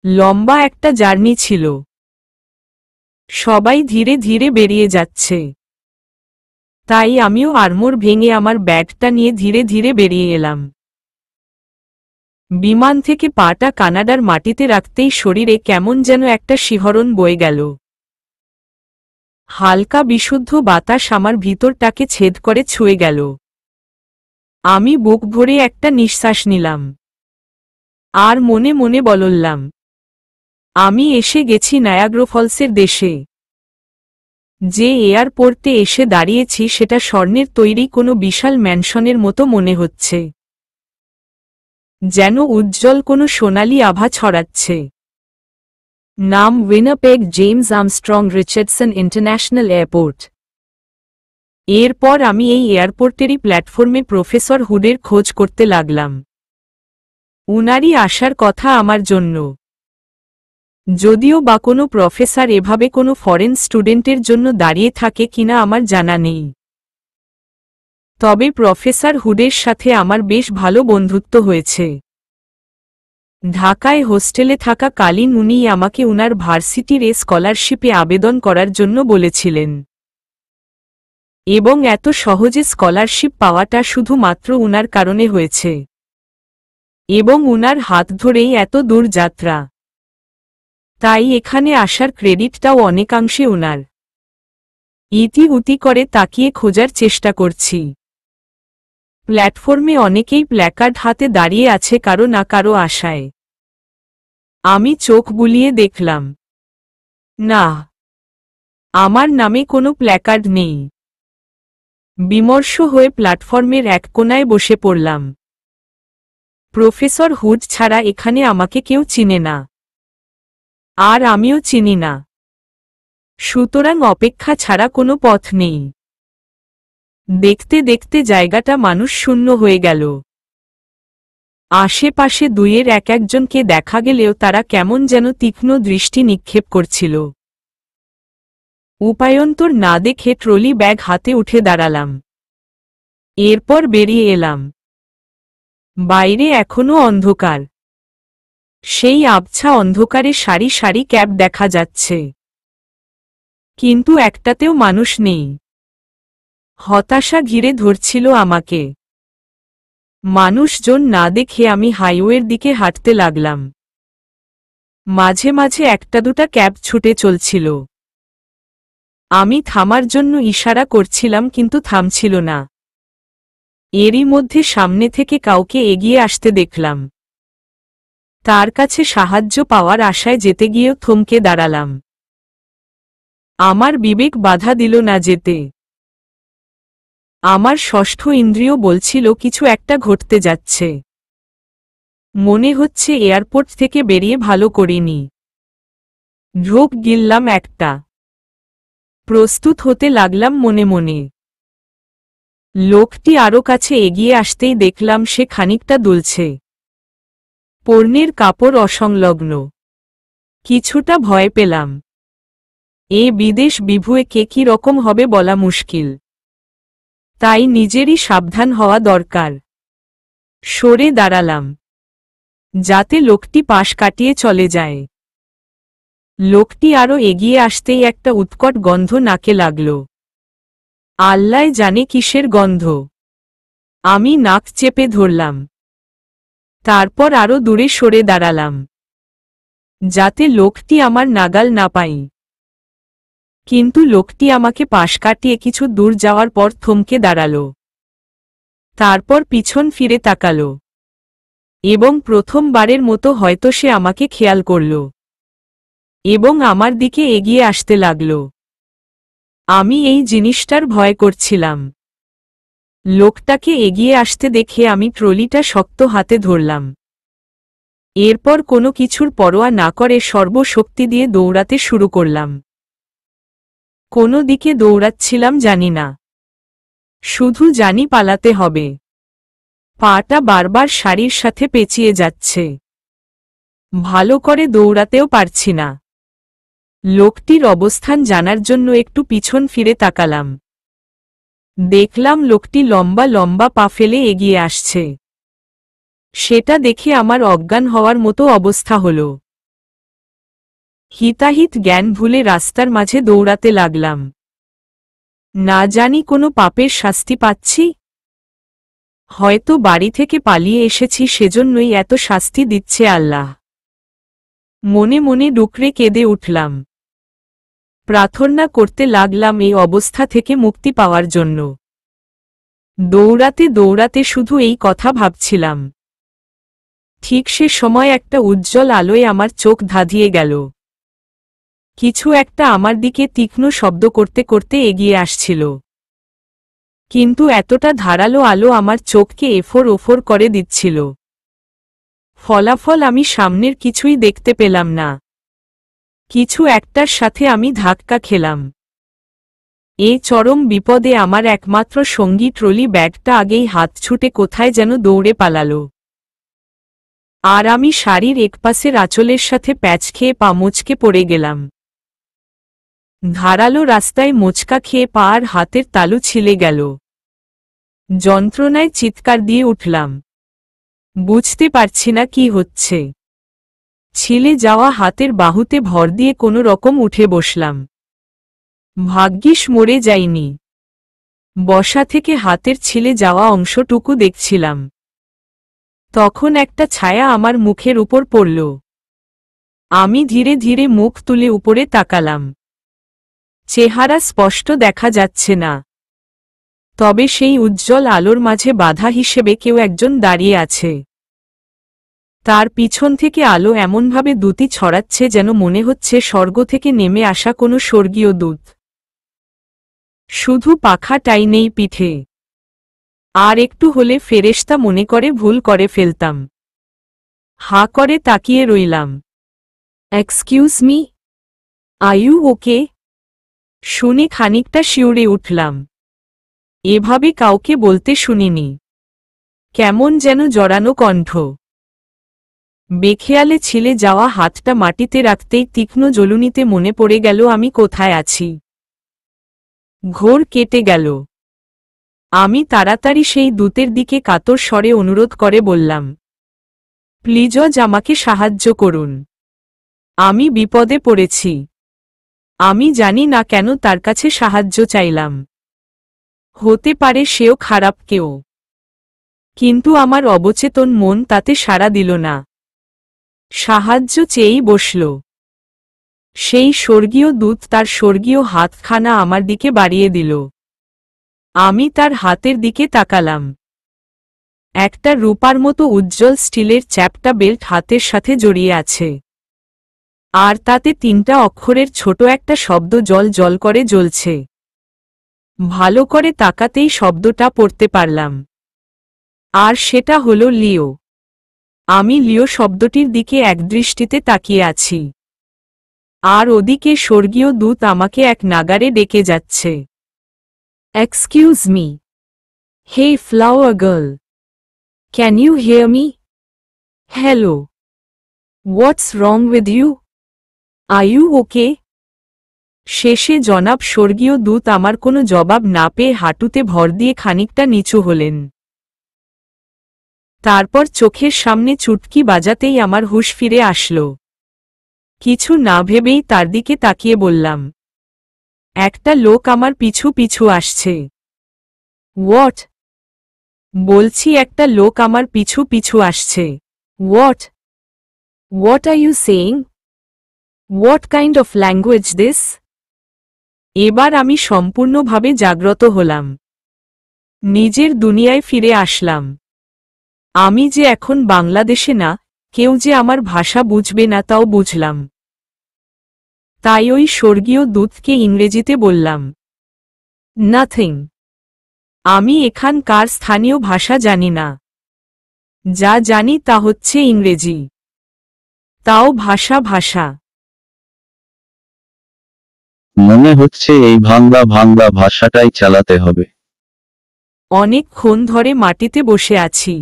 লম্বা একটা জার্নি ছিল। সবাই ধীরে ধীরে বেরিয়ে যাচ্ছে। তাই আমিও আড়মোড় ভেঙে আমার ব্যাগটা নিয়ে ধীরে ধীরে বেরিয়ে এলাম। বিমান থেকে পাটা কানাডার মাটিতে রাখতেই শরীরে কেমন যেন একটা শিহরণ বয়ে গেল। হালকা বিশুদ্ধ বাতাস আমার ভিতরটাকে ছেদ করে ছুঁয়ে গেল। আমি বুক ভরে একটা নিঃশ্বাস নিলাম, আর মনে মনে বললাম, আমি এসে গেছি নায়াগ্রা ফলসের দেশে। যে এয়ারপোর্টে এসে দাঁড়িয়েছি সেটা স্বর্ণের তৈরি কোনো বিশাল ম্যানশনের মতো মনে হচ্ছে, যেন উজ্জ্বল কোনো সোনালি আভা ছড়াচ্ছে। নাম Winnipeg James Armstrong Richardson international airport. এরপর আমি এই এয়ারপোর্টেরই প্ল্যাটফর্মে প্রফেসর হুডের খোঁজ করতে লাগলাম। উনারই আসার কথা আমার জন্য। যদিও বা কোনো প্রফেসর এভাবে কোনো ফরেন স্টুডেন্টের জন্য দাঁড়িয়ে থাকে কিনা আমার জানা নেই, তবে প্রফেসর হুডের সাথে আমার বেশ ভালো বন্ধুত্ব হয়েছে। ঢাকায় হোস্টেলে থাকা কালীন উনিই আমাকে উনার ভার্সিটির স্কলারশিপে আবেদন করার জন্য বলেছিলেন, এবং এত সহজে স্কলারশিপ পাওয়াটা শুধুমাত্র উনার কারণে হয়েছে, এবং উনার হাত ধরেই এত দূর যাত্রা। তাই এখানে আসার ক্রেডিটটাও অনেকাংশে উনার। ইতি উতি করে তাকিয়ে খোঁজার চেষ্টা করছি। প্ল্যাটফর্মে অনেকেই প্ল্যাকার্ড হাতে দাঁড়িয়ে আছে কারো না কারো আশায়। আমি চোখ বুলিয়ে দেখলাম, না, আমার নামে কোনো প্ল্যাকার্ড নেই। বিমর্ষ হয়ে প্ল্যাটফর্মের এক কোণায় বসে পড়লাম। প্রফেসর হুড ছাড়া এখানে আমাকে কেউ চিনে না, আর আমিও চিনি না। সুতরাং অপেক্ষা ছাড়া কোনো পথ নেই। দেখতে দেখতে জায়গাটা মানুষ শূন্য হয়ে গেল। আশেপাশে দুইয়ের এক একজনকে দেখা গেলেও তারা কেমন যেন তীক্ষ্ণ দৃষ্টি নিক্ষেপ করছিল। উপায়ন্তর না দেখে ট্রলি ব্যাগ হাতে উঠে দাঁড়ালাম। এরপর বেরিয়ে এলাম। বাইরে এখনো অন্ধকার। সেই আবছা অন্ধকারে সারি সারি ক্যাব দেখা যাচ্ছে, কিন্তু একটাতেও মানুষ নেই। হতাশা ঘিরে ধরছিল আমাকে। মানুষজন না দেখে আমি হাইওয়ের দিকে হাঁটতে লাগলাম। মাঝে মাঝে একটা দুটা ক্যাব ছুটে চলছিল। আমি থামার জন্য ইশারা করছিলাম কিন্তু থামছিল না। এরই মধ্যে সামনে থেকে কাউকে এগিয়ে আসতে দেখলাম। তার কাছে সাহায্য পাওয়ার আশায় যেতে গিয়েও থমকে দাঁড়ালাম। আমার বিবেক বাধা দিল না যেতে। আমার ষষ্ঠ ইন্দ্রিয় বলছিল কিছু একটা ঘটতে যাচ্ছে। মনে হচ্ছে এয়ারপোর্ট থেকে বেরিয়ে ভালো করিনি। ঢোক গিললাম একটা। প্রস্তুত হতে লাগলাম মনে মনে। লোকটি আরো কাছে এগিয়ে আসতেই দেখলাম সে খানিকটা দুলছে। পর্ণের কাপড় অসংলগ্ন। কিছুটা ভয় পেলাম। এ বিদেশ বিভুয়ে কে কি রকম হবে বলা মুশকিল। তাই নিজেরই সাবধান হওয়া দরকার। সরে দাঁড়ালাম, যাতে লোকটি পাশ কাটিয়ে চলে যায়। লোকটি আরো এগিয়ে আসতেই একটা উৎকট গন্ধ নাকে লাগল। আল্লাহ জানে কিসের গন্ধ। আমি নাক চেপে ধরলাম। তারপর আরো দূরে সরে দাঁড়ালাম, যাতে লোকটি আমার নাগাল না পাই। কিন্তু লোকটি আমাকে পাশ কাটিয়ে কিছু দূর যাওয়ার পর থমকে দাঁড়াল। তারপর পিছন ফিরে তাকাল এবং প্রথমবারের মতো হয়তো সে আমাকে খেয়াল করল এবং আমার দিকে এগিয়ে আসতে লাগল। আমি এই জিনিসটার ভয় করছিলাম। লোকটাকে এগিয়ে আসতে দেখে আমি ট্রলিটা শক্ত হাতে ধরলাম। এরপর কোনো কিছুর পরোয়া না করে সর্বশক্তি দিয়ে দৌড়াতে শুরু করলাম। কোনো দিকে দৌড়াচ্ছিলাম জানি না, শুধু জানি পালাতে হবে। পাটা বারবার শাড়ির সাথে পেঁচিয়ে যাচ্ছে। ভালো করে দৌড়াতেও পারছি না। লোকটির অবস্থান জানার জন্য একটু পিছন ফিরে তাকালাম। দেখলাম লোকটি লম্বা লম্বা পা ফেলে এগিয়ে আসছে। সেটা দেখে আমার অজ্ঞান হওয়ার মতো অবস্থা হল। হিতাহিত জ্ঞান ভুলে রাস্তার মাঝে দৌড়াতে লাগলাম। না জানি কোনো পাপের শাস্তি পাচ্ছি। হয়তো বাড়ি থেকে পালিয়ে এসেছি, সেজন্যই এত শাস্তি দিচ্ছে আল্লাহ। মনে মনে ডুকরে কেঁদে উঠলাম। প্রার্থনা করতে লাগলাম এই অবস্থা থেকে মুক্তি পাওয়ার জন্য। দৌড়াতে দৌড়াতে শুধু এই কথা ভাবছিলাম। ঠিক সে সময় একটা উজ্জ্বল আলোয় আমার চোখ ধাঁধিয়ে গেল। কিছু একটা আমার দিকে তীক্ষ্ণ শব্দ করতে করতে এগিয়ে আসছিল। কিন্তু এতটা ধারালো আলো আমার চোখকে এফোর ওফোর করে দিচ্ছিল। ফলাফল আমি সামনের কিছুই দেখতে পেলাম না। কিছু একটার সাথে আমি ধাক্কা খেলাম। এ চরম বিপদে আমার একমাত্র সঙ্গী ট্রলি ব্যাগটা আগেই হাত ছুটে কোথায় যেন দৌড়ে পালালো। আর আমি শাড়ির একপাশের আঁচলের সাথে প্যাচ খেয়ে পা মুচকে পড়ে গেলাম। ধারালো রাস্তায় মোচকা খেয়ে পা আর হাতের তালু ছিলে গেল। যন্ত্রণায় চিৎকার দিয়ে উঠলাম। বুঝতে পারছি না কি হচ্ছে। ছিলে যাওয়া হাতের বাহুতে ভর দিয়ে কোনো রকম উঠে বসলাম। ভাগ্যিস মরে যাইনি। বসা থেকে হাতের ছিলে যাওয়া অংশটুকু দেখছিলাম। তখন একটা ছায়া আমার মুখের উপর পড়ল। আমি ধীরে ধীরে মুখ তুলে উপরে তাকালাম। চেহারা স্পষ্ট দেখা যাচ্ছে না, তবে সেই উজ্জ্বল আলোর মাঝে বাধা হিসেবে কেউ একজন দাঁড়িয়ে আছে। তার পিছন থেকে আলো এমনভাবে দ্যুতি ছড়াচ্ছে যেন মনে হচ্ছে স্বর্গ থেকে নেমে আসা কোনো স্বর্গীয় দূত। শুধু পাখাটাই নেই পিঠে। আর একটু হলে ফেরেশতা মনে করে ভুল করে ফেলতাম। হাঁ করে তাকিয়ে রইলাম। Excuse me, are you okay? শুনে খানিকটা শিউরে উঠলাম। এভাবে কাউকে বলতে শুনিনি। কেমন যেন জড়ানো কণ্ঠ। বেখেয়ালে ছিলে যাওয়া হাতটা মাটিতে রাখতেই তীক্ষ্ণ জ্বলুনিতে মনে পড়ে গেল আমি কোথায় আছি। ঘোর কেটে গেল। আমি তাড়াতাড়ি সেই দূতের দিকে কাতর স্বরে অনুরোধ করে বললাম, প্লিজ আমাকে সাহায্য করুন। আমি বিপদে পড়েছি। আমি জানি না কেন তার কাছে সাহায্য চাইলাম। হতে পারে সেও খারাপ কেউ। কিন্তু আমার অবচেতন মন তাতে সাড়া দিল না। সাহায্য চেয়েই বসল। সেই স্বর্গীয় দূত তার স্বর্গীয় হাতখানা আমার দিকে বাড়িয়ে দিল। আমি তার হাতের দিকে তাকালাম। একটা রূপার মতো উজ্জ্বল স্টিলের চ্যাপ্টা বেল্ট হাতের সাথে জড়িয়ে আছে। আর তাতে 3টা অক্ষরের ছোট একটা শব্দ জল জল করে জ্বলছে। ভালো করে তাকাতেই শব্দটা পড়তে পারলাম। আর সেটা হলো লিও। আমি লিও শব্দটির দিকে একদৃষ্টিতে তাকিয়ে আছি। আর ওদিকে স্বর্গীয় দূত আমাকে এক নাগারে ডেকে যাচ্ছে। Excuse me. Hey flower girl, can you hear me? Hello, what's wrong with you? Are you okay? শেষে জনাব স্বর্গীয় দূত আমার কোনো জবাব না পেয়ে হাঁটুতে ভর দিয়ে খানিকটা নিচু হলেন। তারপর চোখের সামনে চুটকি বাজাতেই আমার হুঁশ ফিরে আসল। কিছু না ভেবেই তার দিকে তাকিয়ে বললাম, একটা লোক আমার পিছু পিছু আসছে। হোয়াট? বলছি একটা লোক আমার পিছু পিছু আসছে। What? What are you saying? What kind of language this? এবার আমি সম্পূর্ণভাবে জাগ্রত হলাম। নিজের দুনিয়ায় ফিরে আসলাম। আমি যে এখন বাংলাদেশে না, কেউ যে আমার ভাষা বুঝবে না তাও বুঝলাম। তাই ওই স্বর্গীয় দূতকে ইংরেজিতে বললাম, নাথিং। আমি এখানকার স্থানীয় ভাষা জানি না। যা জানি তা হচ্ছে ইংরেজি, তাও ভাষা ভাষা। মনে হচ্ছে এই ভাঙা ভাঙা ভাষাটাই চালাতে হবে। অনেকক্ষণ ধরে মাটিতে বসে আছি,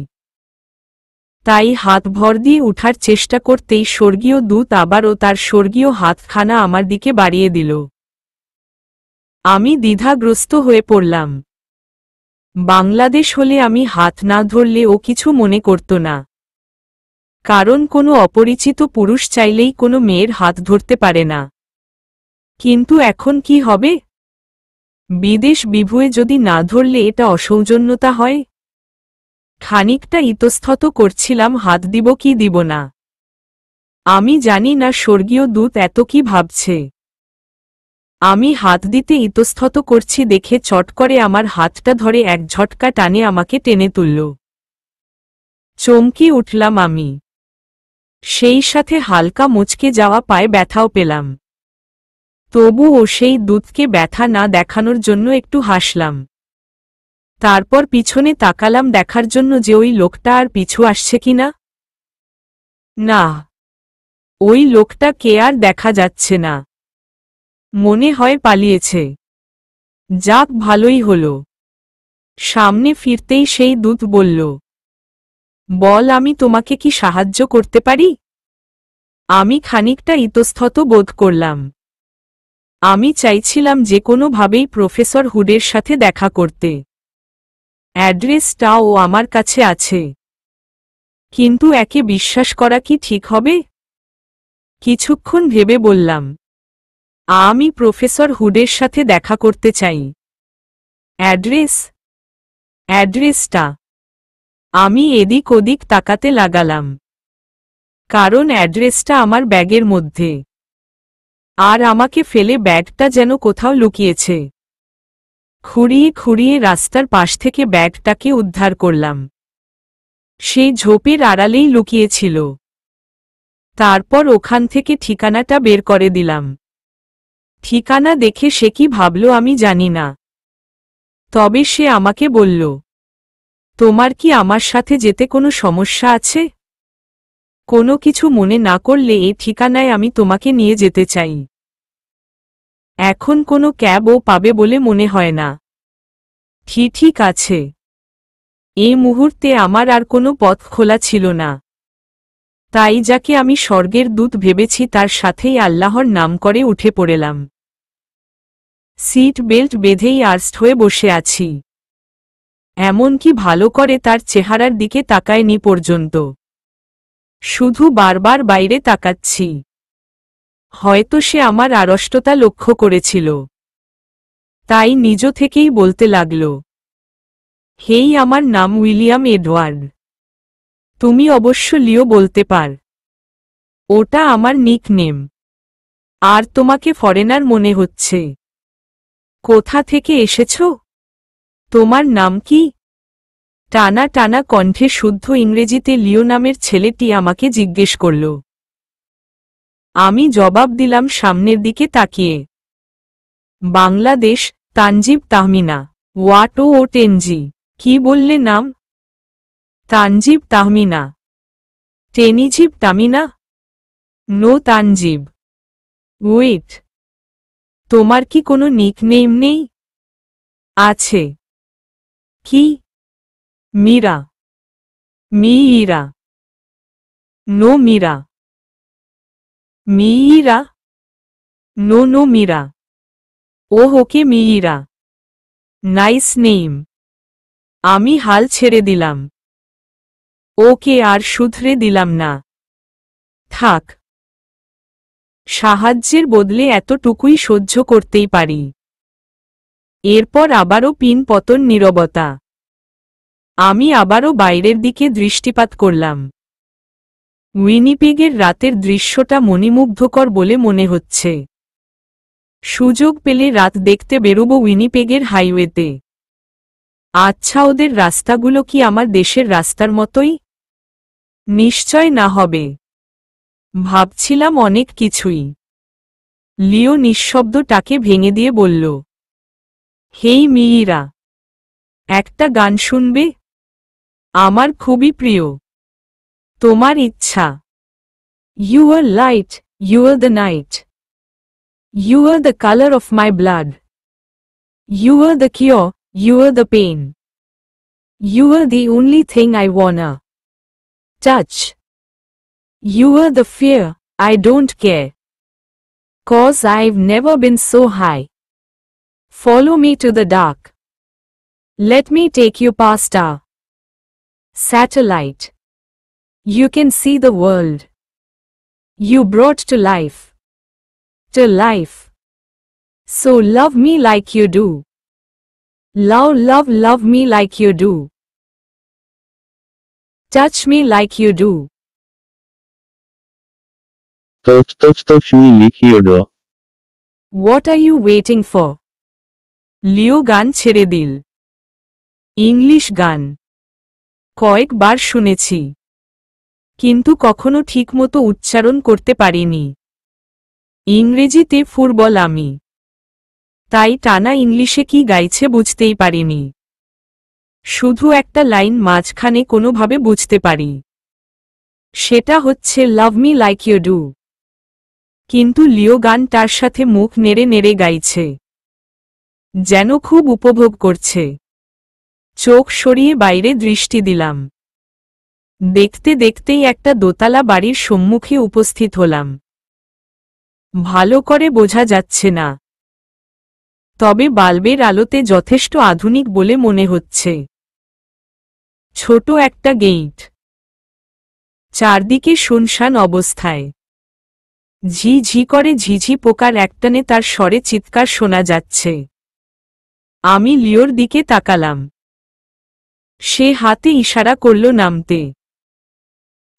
তাই হাত ভর দিয়ে উঠার চেষ্টা করতেই স্বর্গীয় দূত আবারও তার স্বর্গীয় হাতখানা আমার দিকে বাড়িয়ে দিল। আমি দ্বিধাগ্রস্ত হয়ে পড়লাম। বাংলাদেশ হলে আমি হাত না ধরলে ও কিছু মনে করত না, কারণ কোনো অপরিচিত পুরুষ চাইলেই কোনো মেয়ের হাত ধরতে পারে না। কিন্তু এখন কি হবে? বিদেশ বিভুয়ে যদি না ধরলে এটা অসৌজন্যতা হয়। খানিকটা ইতস্তত করছিলাম হাত দিব কি দিব না। আমি জানি না স্বর্গীয় দূত এত কি ভাবছে। আমি হাত দিতে ইতস্তত করছি দেখে চট করে আমার হাতটা ধরে এক ঝটকা টানে আমাকে টেনে তুলল। চমকে উঠলাম আমি। সেই সাথে হালকা মুচকে যাওয়া পায়ে ব্যথাও পেলাম। তবুও সেই দূতকে ব্যথা না দেখানোর জন্য একটু হাসলাম। তারপর পিছনে তাকালাম দেখার জন্য যে ওই লোকটা আর পিছু আসছে কিনা। না, ওই লোকটা কে আর দেখা যাচ্ছে না। মনে হয় পালিয়েছে। যাক, ভালোই হলো। সামনে ফিরতেই সেই দূত বলল, বল, আমি তোমাকে কি সাহায্য করতে পারি? আমি খানিকটা ইতস্তত বোধ করলাম। আমি চাইছিলাম যে কোনোভাবেই প্রফেসর হুডের সাথে দেখা করতে। অ্যাড্রেসটাও আমার কাছে আছে। কিন্তু একে বিশ্বাস করা কি ঠিক হবে? কিছুক্ষণ ভেবে বললাম, আমি প্রফেসর হুডের সাথে দেখা করতে চাই। অ্যাড্রেস? অ্যাড্রেসটা? আমি এদিক ওদিক তাকাতে লাগালাম, কারণ অ্যাড্রেসটা আমার ব্যাগের মধ্যে, আর আমাকে ফেলে ব্যাগটা যেন কোথাও লুকিয়েছে। খুঁড়িয়ে খুঁড়িয়ে রাস্তার পাশ থেকে ব্যাগটাকে উদ্ধার করলাম। সেই ঝোপের আড়ালেই লুকিয়েছিল। তারপর ওখান থেকে ঠিকানাটা বের করে দিলাম। ঠিকানা দেখে সে কি ভাবল আমি জানি না, তবে সে আমাকে বলল, তোমার কি আমার সাথে যেতে কোনো সমস্যা আছে? কোনো কিছু মনে না করলে এই ঠিকানায় আমি তোমাকে নিয়ে যেতে চাই। এখন কোনো ক্যাবও পাবে বলে মনে হয় না। ঠিক আছে। এই মুহূর্তে আমার আর কোনো পথ খোলা ছিল না। তাই যাকে আমি স্বর্গের দূত ভেবেছি তার সাথেই আল্লাহর নাম করে উঠে পড়েলাম। সিট বেল্ট বেঁধেই আর্স্ট হয়ে বসে আছি। এমনকি ভালো করে তার চেহারার দিকে তাকায়নি পর্যন্ত। শুধু বারবার বাইরে তাকাচ্ছি। হয়তো সে আমার আড়ষ্টতা লক্ষ্য করেছিল, তাই নিজ থেকেই বলতে লাগল, হেই, আমার নাম উইলিয়াম এডওয়ার্ড। তুমি অবশ্য লিও বলতে পার, ওটা আমার নিক নেম। আর তোমাকে ফরেনার মনে হচ্ছে। কোথা থেকে এসেছ? তোমার নাম কি? টানা টানা কণ্ঠে শুদ্ধ ইংরেজিতে লিও নামের ছেলেটি আমাকে জিজ্ঞেস করল। আমি জবাব দিলাম সামনের দিকে তাকিয়ে, বাংলাদেশ, তানজিব তাহমিনা। হোয়াট ও টেনজি? কি বললে নাম? তানজিব তাহমিনা। টেনিজিব তামিনা? নো, তানজিব। ওয়েট, তোমার কি কোনো নিকনেম নেই? আছে। কি? মীরা। মিইরা। নো মীরা। মিইরা? No no Mira. Oh okay মিইরা। Nice name. আমি হাল ছেড়ে দিলাম। ওকে আর শুধরে দিলাম না। থাক। সাহায্যের বদলে এতটুকুই সহ্য করতেই পারি। এরপর আবারও পিন পতন নীরবতা। আমি আবারও বাইরের দিকে দৃষ্টিপাত করলাম। উইনিপেগের রাতের দৃশ্যটা মণিমুগ্ধকর বলে মনে হচ্ছে। সুযোগ পেলে রাত দেখতে বেরোব উইনিপেগের হাইওয়েতে। আচ্ছা, ওদের রাস্তাগুলো কি আমার দেশের রাস্তার মতোই? নিশ্চয় না হবে। ভাবছিলাম অনেক কিছুই। লিও নিঃশব্দটাকে ভেঙে দিয়ে বলল, হেই মিইরা, একটা গান শুনবে? আমার খুবই প্রিয়। তোমার ইচ্ছা। You are light, you are the night. You are the colour of my blood. You are the cure, you are the pain. You are the only thing I wanna touch. You are the fear, I don't care. 'Cause I've never been so high. Follow me to the dark. Let me take you past our satellite. You can see the world you brought to life. To life. So love me like you do. Love, love, love me like you do. Touch me like you do. touch me লিখিও ডো। What are you waiting for? লিও গান ছেড়ে দিল। ইংলিশ গান কয়েকবার শুনেছি, কিন্তু কখনো ঠিকমতো উচ্চারণ করতে পারিনি। ইংরেজিতে ফুটবল আমি, তাই টানা ইংলিশে কি গাইছে বুঝতেই পারিনি। শুধু একটা লাইন মাঝখানে কোনোভাবে বুঝতে পারি, সেটা হচ্ছে love me like you do. কিন্তু লিও গানটার সাথে মুখ নেড়ে নেড়ে গাইছে, যেন খুব উপভোগ করছে। চোখ সরিয়ে বাইরে দৃষ্টি দিলাম। দেখতে দেখতেই একটা দোতলা বাড়ির সম্মুখে উপস্থিত হলাম। ভালো করে বোঝা যাচ্ছে না, তবে বাল্বের আলোতে যথেষ্ট আধুনিক বলে মনে হচ্ছে। ছোট একটা গেইট, চারদিকে শুনশান অবস্থায়। ঝি ঝি করে ঝিঝি পোকার একটানে তার স্বরে চিৎকার শোনা যাচ্ছে। আমি লিওর দিকে তাকালাম। সে হাতে ইশারা করল নামতে।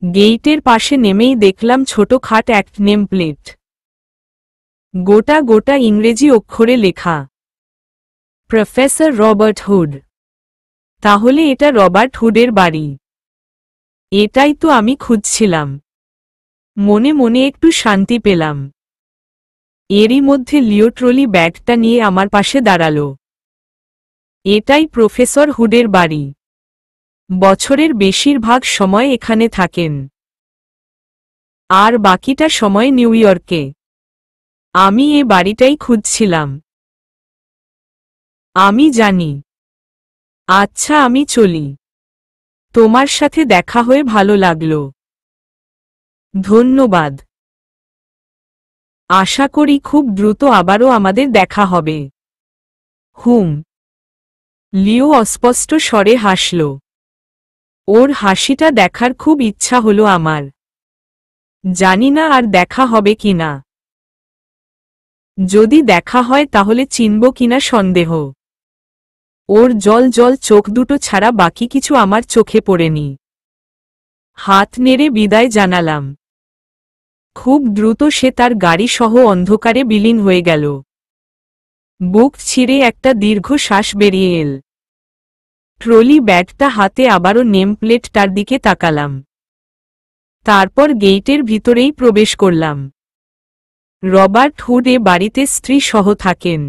গেইটের পাশে নেমেই দেখলাম ছোটখাট এক নেম প্লেট, গোটা গোটা ইংরেজি অক্ষরে লেখা, প্রফেসর রবার্ট হুড। তাহলে এটা রবার্ট হুডের বাড়ি। এটাই তো আমি খুঁজছিলাম। মনে মনে একটু শান্তি পেলাম। এরই মধ্যে লিও ট্রলি ব্যাগটা নিয়ে আমার পাশে দাঁড়াল। এটাই প্রফেসর হুডের বাড়ি। বছরের বেশিরভাগ সময় এখানে থাকেন, আর বাকিটা সময় নিউ ইয়র্কে। আমি এ বাড়িটাই খুঁজছিলাম। আমি জানি। আচ্ছা, আমি চলি। তোমার সাথে দেখা হয়ে ভালো লাগলো। ধন্যবাদ। আশা করি খুব দ্রুত আবারও আমাদের দেখা হবে। হুম। লিও অস্পষ্ট স্বরে হাসল। ওর হাসিটা দেখার খুব ইচ্ছা হলো আমার। জানি না আর দেখা হবে কিনা। যদি দেখা হয় তাহলে চিনব কিনা সন্দেহ। ওর জল জল চোখ দুটো ছাড়া বাকি কিছু আমার চোখে পড়েনি। হাত নেড়ে বিদায় জানালাম। খুব দ্রুত সে তার গাড়ি সহ অন্ধকারে বিলীন হয়ে গেল। বুক ছিঁড়ে একটা দীর্ঘ শ্বাস বেরিয়ে এল। ট্রলি ব্যাগটা হাতে আবারও নেম প্লেটটার দিকে তাকালাম। তারপর গেইটের ভিতরেই প্রবেশ করলাম। রবার্ট হুড এ বাড়িতে স্ত্রী সহ থাকেন।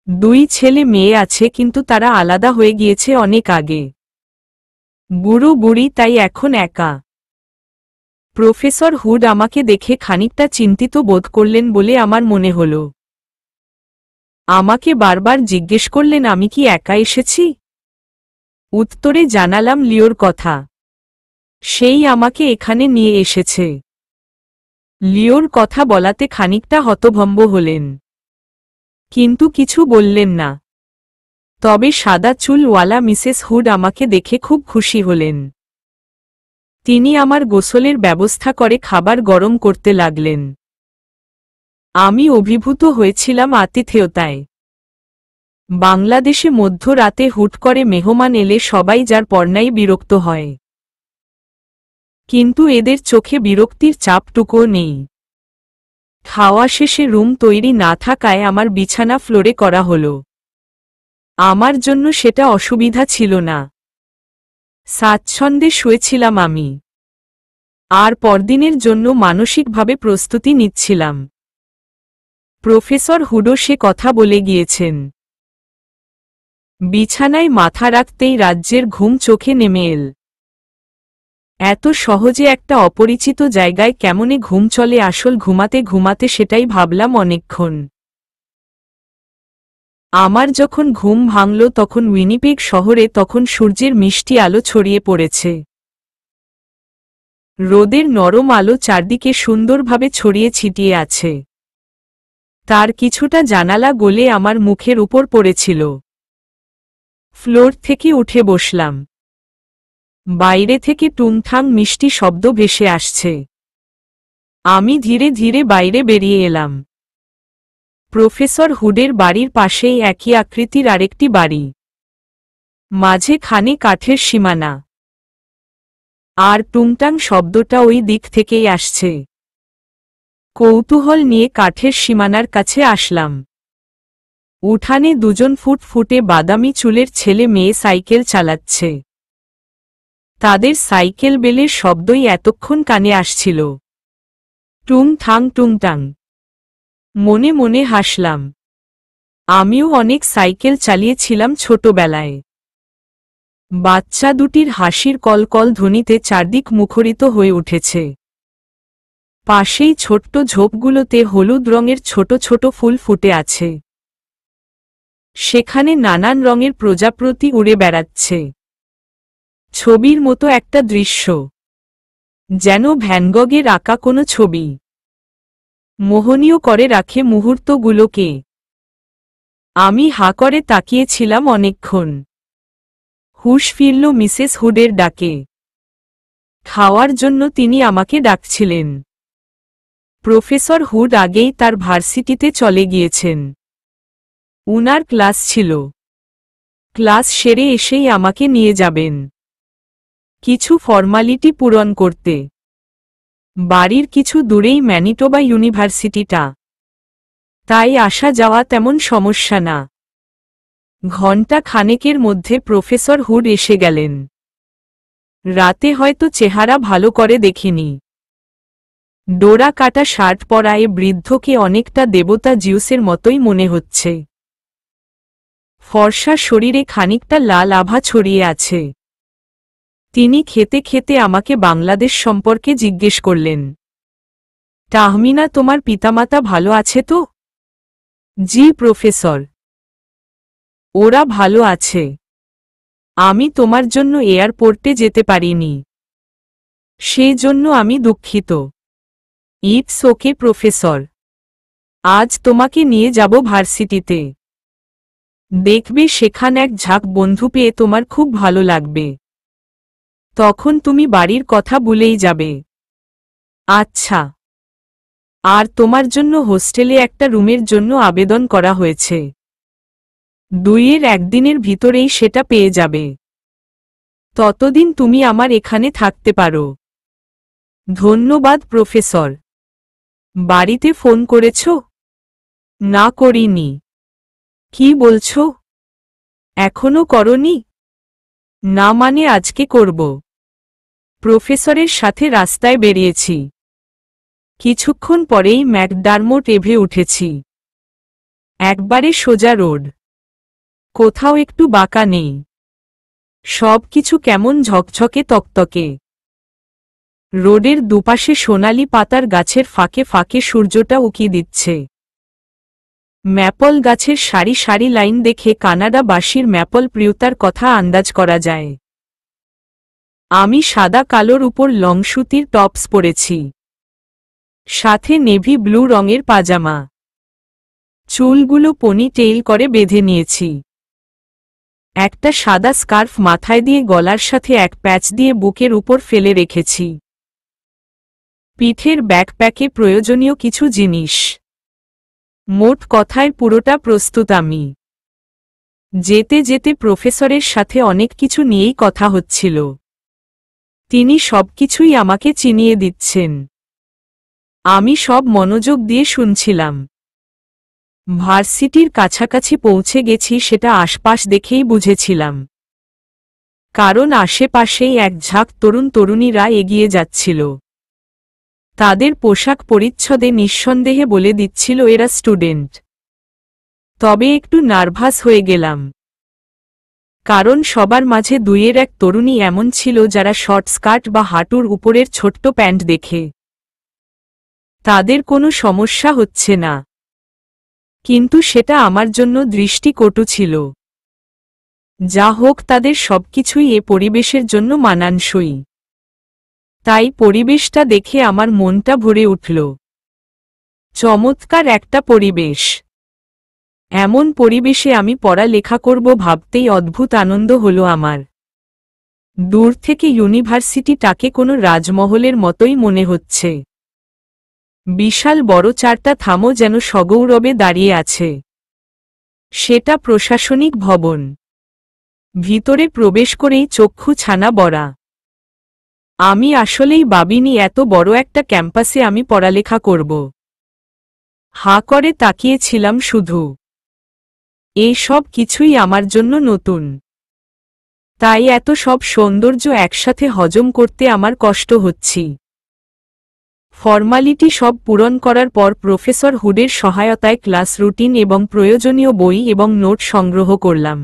2 ছেলে মেয়ে আছে, কিন্তু তারা আলাদা হয়ে গিয়েছে অনেক আগে। বুড়ো বুড়ি তাই এখন একা। প্রফেসর হুড আমাকে দেখে খানিকটা চিন্তিত বোধ করলেন বলে আমার মনে হল। আমাকে বারবার জিজ্ঞেস করলেন আমি কি একা এসেছি। উত্তরে জানালাম লিওর কথা। সেই আমাকে এখানে নিয়ে এসেছে। লিওর কথা বলাতে খানিকটা হতভম্ব হলেন, কিন্তু কিছু বললেন না। তবে সাদা চুলওয়ালা মিসেস হুড আমাকে দেখে খুব খুশি হলেন। তিনি আমার গোসলের ব্যবস্থা করে খাবার গরম করতে লাগলেন। আমি অভিভূত হয়েছিলাম আতিথেয়তায়। বাংলাদেশে মধ্যরাতে হুট করে মেহমান এলে সবাই যার পর্নাই বিরক্ত হয়, কিন্তু এদের চোখে বিরক্তির চাপটুকুও নেই। খাওয়া শেষে রুম তৈরি না থাকায় আমার বিছানা ফ্লোরে করা হল। আমার জন্য সেটা অসুবিধা ছিল না। স্বাচ্ছন্দ্যে শুয়েছিলাম আমি, আর পরদিনের জন্য মানসিকভাবে প্রস্তুতি নিচ্ছিলাম। প্রফেসর হুডো সে কথা বলে গিয়েছেন। বিছানায় মাথা রাখতেই রাজ্যের ঘুম চোখে নেমে এল। এত সহজে একটা অপরিচিত জায়গায় কেমনে ঘুম চলে, আসল ঘুমাতে ঘুমাতে সেটাই ভাবলাম অনেকক্ষণ। আমার যখন ঘুম ভাঙল তখন উইনিপেগ শহরে তখন সূর্যের মিষ্টি আলো ছড়িয়ে পড়েছে। রোদের নরম আলো চারদিকে সুন্দরভাবে ছড়িয়ে ছিটিয়ে আছে। তার কিছুটা জানালা গলে আমার মুখের উপর পড়েছিল। ফ্লোর থেকে উঠে বসলাম। বাইরে থেকে টুংঠাং মিষ্টি শব্দ ভেসে আসছে। আমি ধীরে ধীরে বাইরে বেরিয়ে এলাম। প্রফেসর হুডের বাড়ির পাশেই একই আকৃতির আরেকটি বাড়ি, মাঝে খানে কাঠের সীমানা, আর টুংটাং শব্দটা ওই দিক থেকেই আসছে। কৌতূহল নিয়ে কাঠের সীমানার কাছে আসলাম। উঠানে দুজন ফুটফুটে বাদামি চুলের ছেলে মেয়ে সাইকেল চালাচ্ছে। তাদের সাইকেল বেলের শব্দই এতক্ষণ কানে আসছিল। টুং থাং টুংটাং। মনে মনে হাসলাম। আমিও অনেক সাইকেল চালিয়েছিলাম ছোটবেলায়। বাচ্চা দুটির হাসির কলকল ধ্বনিতে চারদিক মুখরিত হয়ে উঠেছে। পাশেই ছোট্ট ঝোপগুলোতে হলুদ রঙের ছোট ছোট ফুল ফুটে আছে। সেখানে নানান রঙের প্রজাপতি উড়ে বেড়াচ্ছে। ছবির মতো একটা দৃশ্য, যেন ভ্যান গগের আঁকা কোনো ছবি। মোহনীয় করে রাখে মুহূর্তগুলোকে। আমি হাঁ করে তাকিয়েছিলাম অনেকক্ষণ। হুঁশ ফিরল মিসেস হুডের ডাকে। খাওয়ার জন্য তিনি আমাকে ডাকছিলেন। প্রফেসর হুড আগেই তার ভার্সিটিতে চলে গিয়েছেন। উনার ক্লাস ছিল। ক্লাস সেরে এসেই আমাকে নিয়ে যাবেন কিছু ফর্মালিটি পূরণ করতে। বাড়ির কিছু দূরেই ম্যানিটোবা ইউনিভার্সিটিটা, তাই আসা যাওয়া তেমন সমস্যা না। ঘণ্টা খানেকের মধ্যে প্রফেসর হুড এসে গেলেন। রাতে হয়তো চেহারা ভালো করে দেখিনি। ডোরা কাটা শার্ট পরায় বৃদ্ধকে অনেকটা দেবতা জিউসের মতোই মনে হচ্ছে। ফর্সা শরীরে খানিকটা লাল আভা ছড়িয়ে আছে। তিনি খেতে খেতে আমাকে বাংলাদেশ সম্পর্কে জিজ্ঞেস করলেন। তাহমিনা, তোমার পিতামাতা ভালো আছে তো? জি প্রফেসর, ওরা ভালো আছে। আমি তোমার জন্য এয়ারপোর্টে যেতে পারিনি, সেই জন্য আমি দুঃখিত। ইটস ওকে প্রফেসর, আজ তোমাকে নিয়ে যাব ভার্সিটিতে। দেখবে সেখানে এক ঝাঁক বন্ধু পেয়ে তোমার খুব ভালো লাগবে। তখন তুমি বাড়ির কথা ভুলেই যাবে। আচ্ছা। আর তোমার জন্য হোস্টেলে একটা রুমের জন্য আবেদন করা হয়েছে। 2-এর একদিনের ভিতরেই সেটা পেয়ে যাবে। ততদিন তুমি আমার এখানে থাকতে পারো। ধন্যবাদ প্রফেসর। বাড়িতে ফোন করেছ? না, করিনি। কি বলছো? এখনো করনি? না মানে আজকে করব। প্রফেসরের সাথে রাস্তায় বেরিয়েছি। কিছুক্ষণ পরেই ম্যাকডারমোট এভে উঠেছি। একবারে সোজা রোড, কোথাও একটু বাঁকা নেই। সব কিছু কেমন ঝকঝকে তকতকে। রোডের দুপাশে সোনালি পাতার গাছের ফাঁকে ফাঁকে সূর্যটা উকি দিচ্ছে। ম্যাপল গাছের সারি সারি লাইন দেখে কানাডাবাসীর ম্যাপল প্রিয়তার কথা আন্দাজ করা যায়। আমি সাদা কালোর উপর লং সুতির টপস পরেছি, সাথে নেভি ব্লু রঙের পাজামা। চুলগুলো পনি টেইল করে বেঁধে নিয়েছি। একটা সাদা স্কার্ফ মাথায় দিয়ে গলার সাথে এক প্যাচ দিয়ে বুকের উপর ফেলে রেখেছি। পিঠের ব্যাকপ্যাকে প্রয়োজনীয় কিছু জিনিস। মোট কথায় পুরোটা প্রস্তুত আমি। যেতে যেতে প্রফেসরের সাথে অনেক কিছু নিয়েই কথা হচ্ছিল। তিনি সবকিছুই আমাকে চিনিয়ে দিচ্ছেন। আমি সব মনোযোগ দিয়ে শুনছিলাম। ভার্সিটির কাছাকাছি পৌঁছে গেছি সেটা আশপাশ দেখেই বুঝেছিলাম, কারণ আশেপাশেই এক ঝাঁক তরুণ তরুণীরা এগিয়ে যাচ্ছিল। তাদের পোশাক পরিচ্ছদে নিঃসন্দেহে বলে দিচ্ছিল এরা স্টুডেন্ট। তবে একটু নার্ভাস হয়ে গেলাম, কারণ সবার মাঝে দুইয়ের এক তরুণী এমন ছিল যারা শর্ট স্কার্ট বা হাঁটুর উপরের ছোট্ট প্যান্ট দেখে তাদের কোনো সমস্যা হচ্ছে না, কিন্তু সেটা আমার জন্য দৃষ্টিকটু ছিল। যা হোক, তাদের সবকিছুই এ পরিবেশের জন্য মানানসই। তাই পরিবেশটা দেখে আমার মনটা ভরে উঠল। চমৎকার একটা পরিবেশ। এমন পরিবেশে আমি পড়ালেখা করব ভাবতেই অদ্ভুত আনন্দ হলো আমার। দূর থেকে ইউনিভার্সিটিটাকে কোনো রাজমহলের মতোই মনে হচ্ছে। বিশাল বড় চারটা থামও যেন সগৌরবে দাঁড়িয়ে আছে। সেটা প্রশাসনিক ভবন। ভিতরে প্রবেশ করেই চক্ষু ছানা বড়া। আমি আসলেই ভাবিনি এত বড় একটা ক্যাম্পাসে আমি পড়ালেখা করব। হাঁ করে তাকিয়েছিলাম শুধু। এই সব কিছুই আমার জন্য নতুন, তাই এত সব সৌন্দর্য একসাথে হজম করতে আমার কষ্ট হচ্ছে। ফর্মালিটি সব পূরণ করার পর প্রফেসর হুডের সহায়তায় ক্লাস রুটিন এবং প্রয়োজনীয় বই এবং নোট সংগ্রহ করলাম।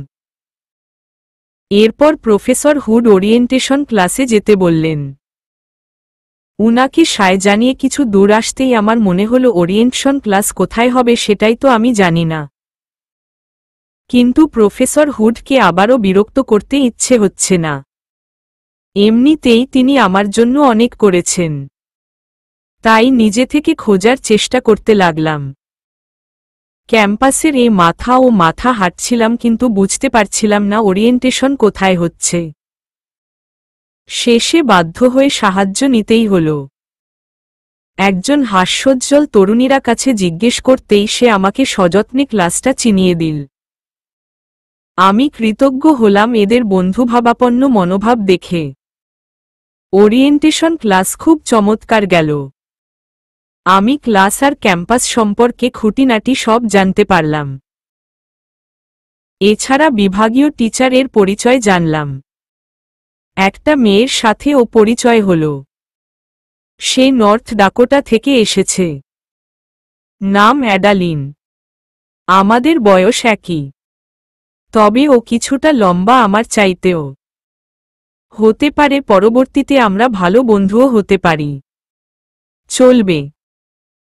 এরপর প্রফেসর হুড ওরিয়েন্টেশন ক্লাসে যেতে বললেন। উনাকে সায় জানিয়ে কিছু দূর আসতেই আমার মনে হলো ওরিয়েন্টেশন ক্লাস কোথায় হবে সেটাই তো আমি জানি না। কিন্তু প্রফেসর হুডকে আবারও বিরক্ত করতে ইচ্ছে হচ্ছে না। এমনিতেই তিনি আমার জন্য অনেক করেছেন, তাই নিজে থেকে খোঁজার চেষ্টা করতে লাগলাম। ক্যাম্পাসের মাথা ও মাথা হাঁটছিলাম, কিন্তু বুঝতে পারছিলাম না ওরিয়েন্টেশন কোথায় হচ্ছে। শেষে বাধ্য হয়ে সাহায্য নিতেই হলো। একজন হাস্যোজ্জ্বল তরুণীরা কাছে জিজ্ঞেস করতেই সে আমাকে সযত্নে ক্লাসটা চিনিয়ে দিল। আমি কৃতজ্ঞ হলাম এদের বন্ধুভাবাপন্ন মনোভাব দেখে। ওরিয়েন্টেশন ক্লাস খুব চমৎকার গেল। আমি ক্লাস আর ক্যাম্পাস সম্পর্কে খুঁটিনাটি সব জানতে পারলাম। এছাড়া বিভাগীয় টিচারের পরিচয় জানলাম। একটা মেয়ের সাথেও পরিচয় হল। সে নর্থ ডাকোটা থেকে এসেছে। নাম অ্যাডালিন। আমাদের বয়স একই, তবে ও কিছুটা লম্বা আমার চাইতেও। হতে পারে পরবর্তীতে আমরা ভালো বন্ধুও হতে পারি। চলবে।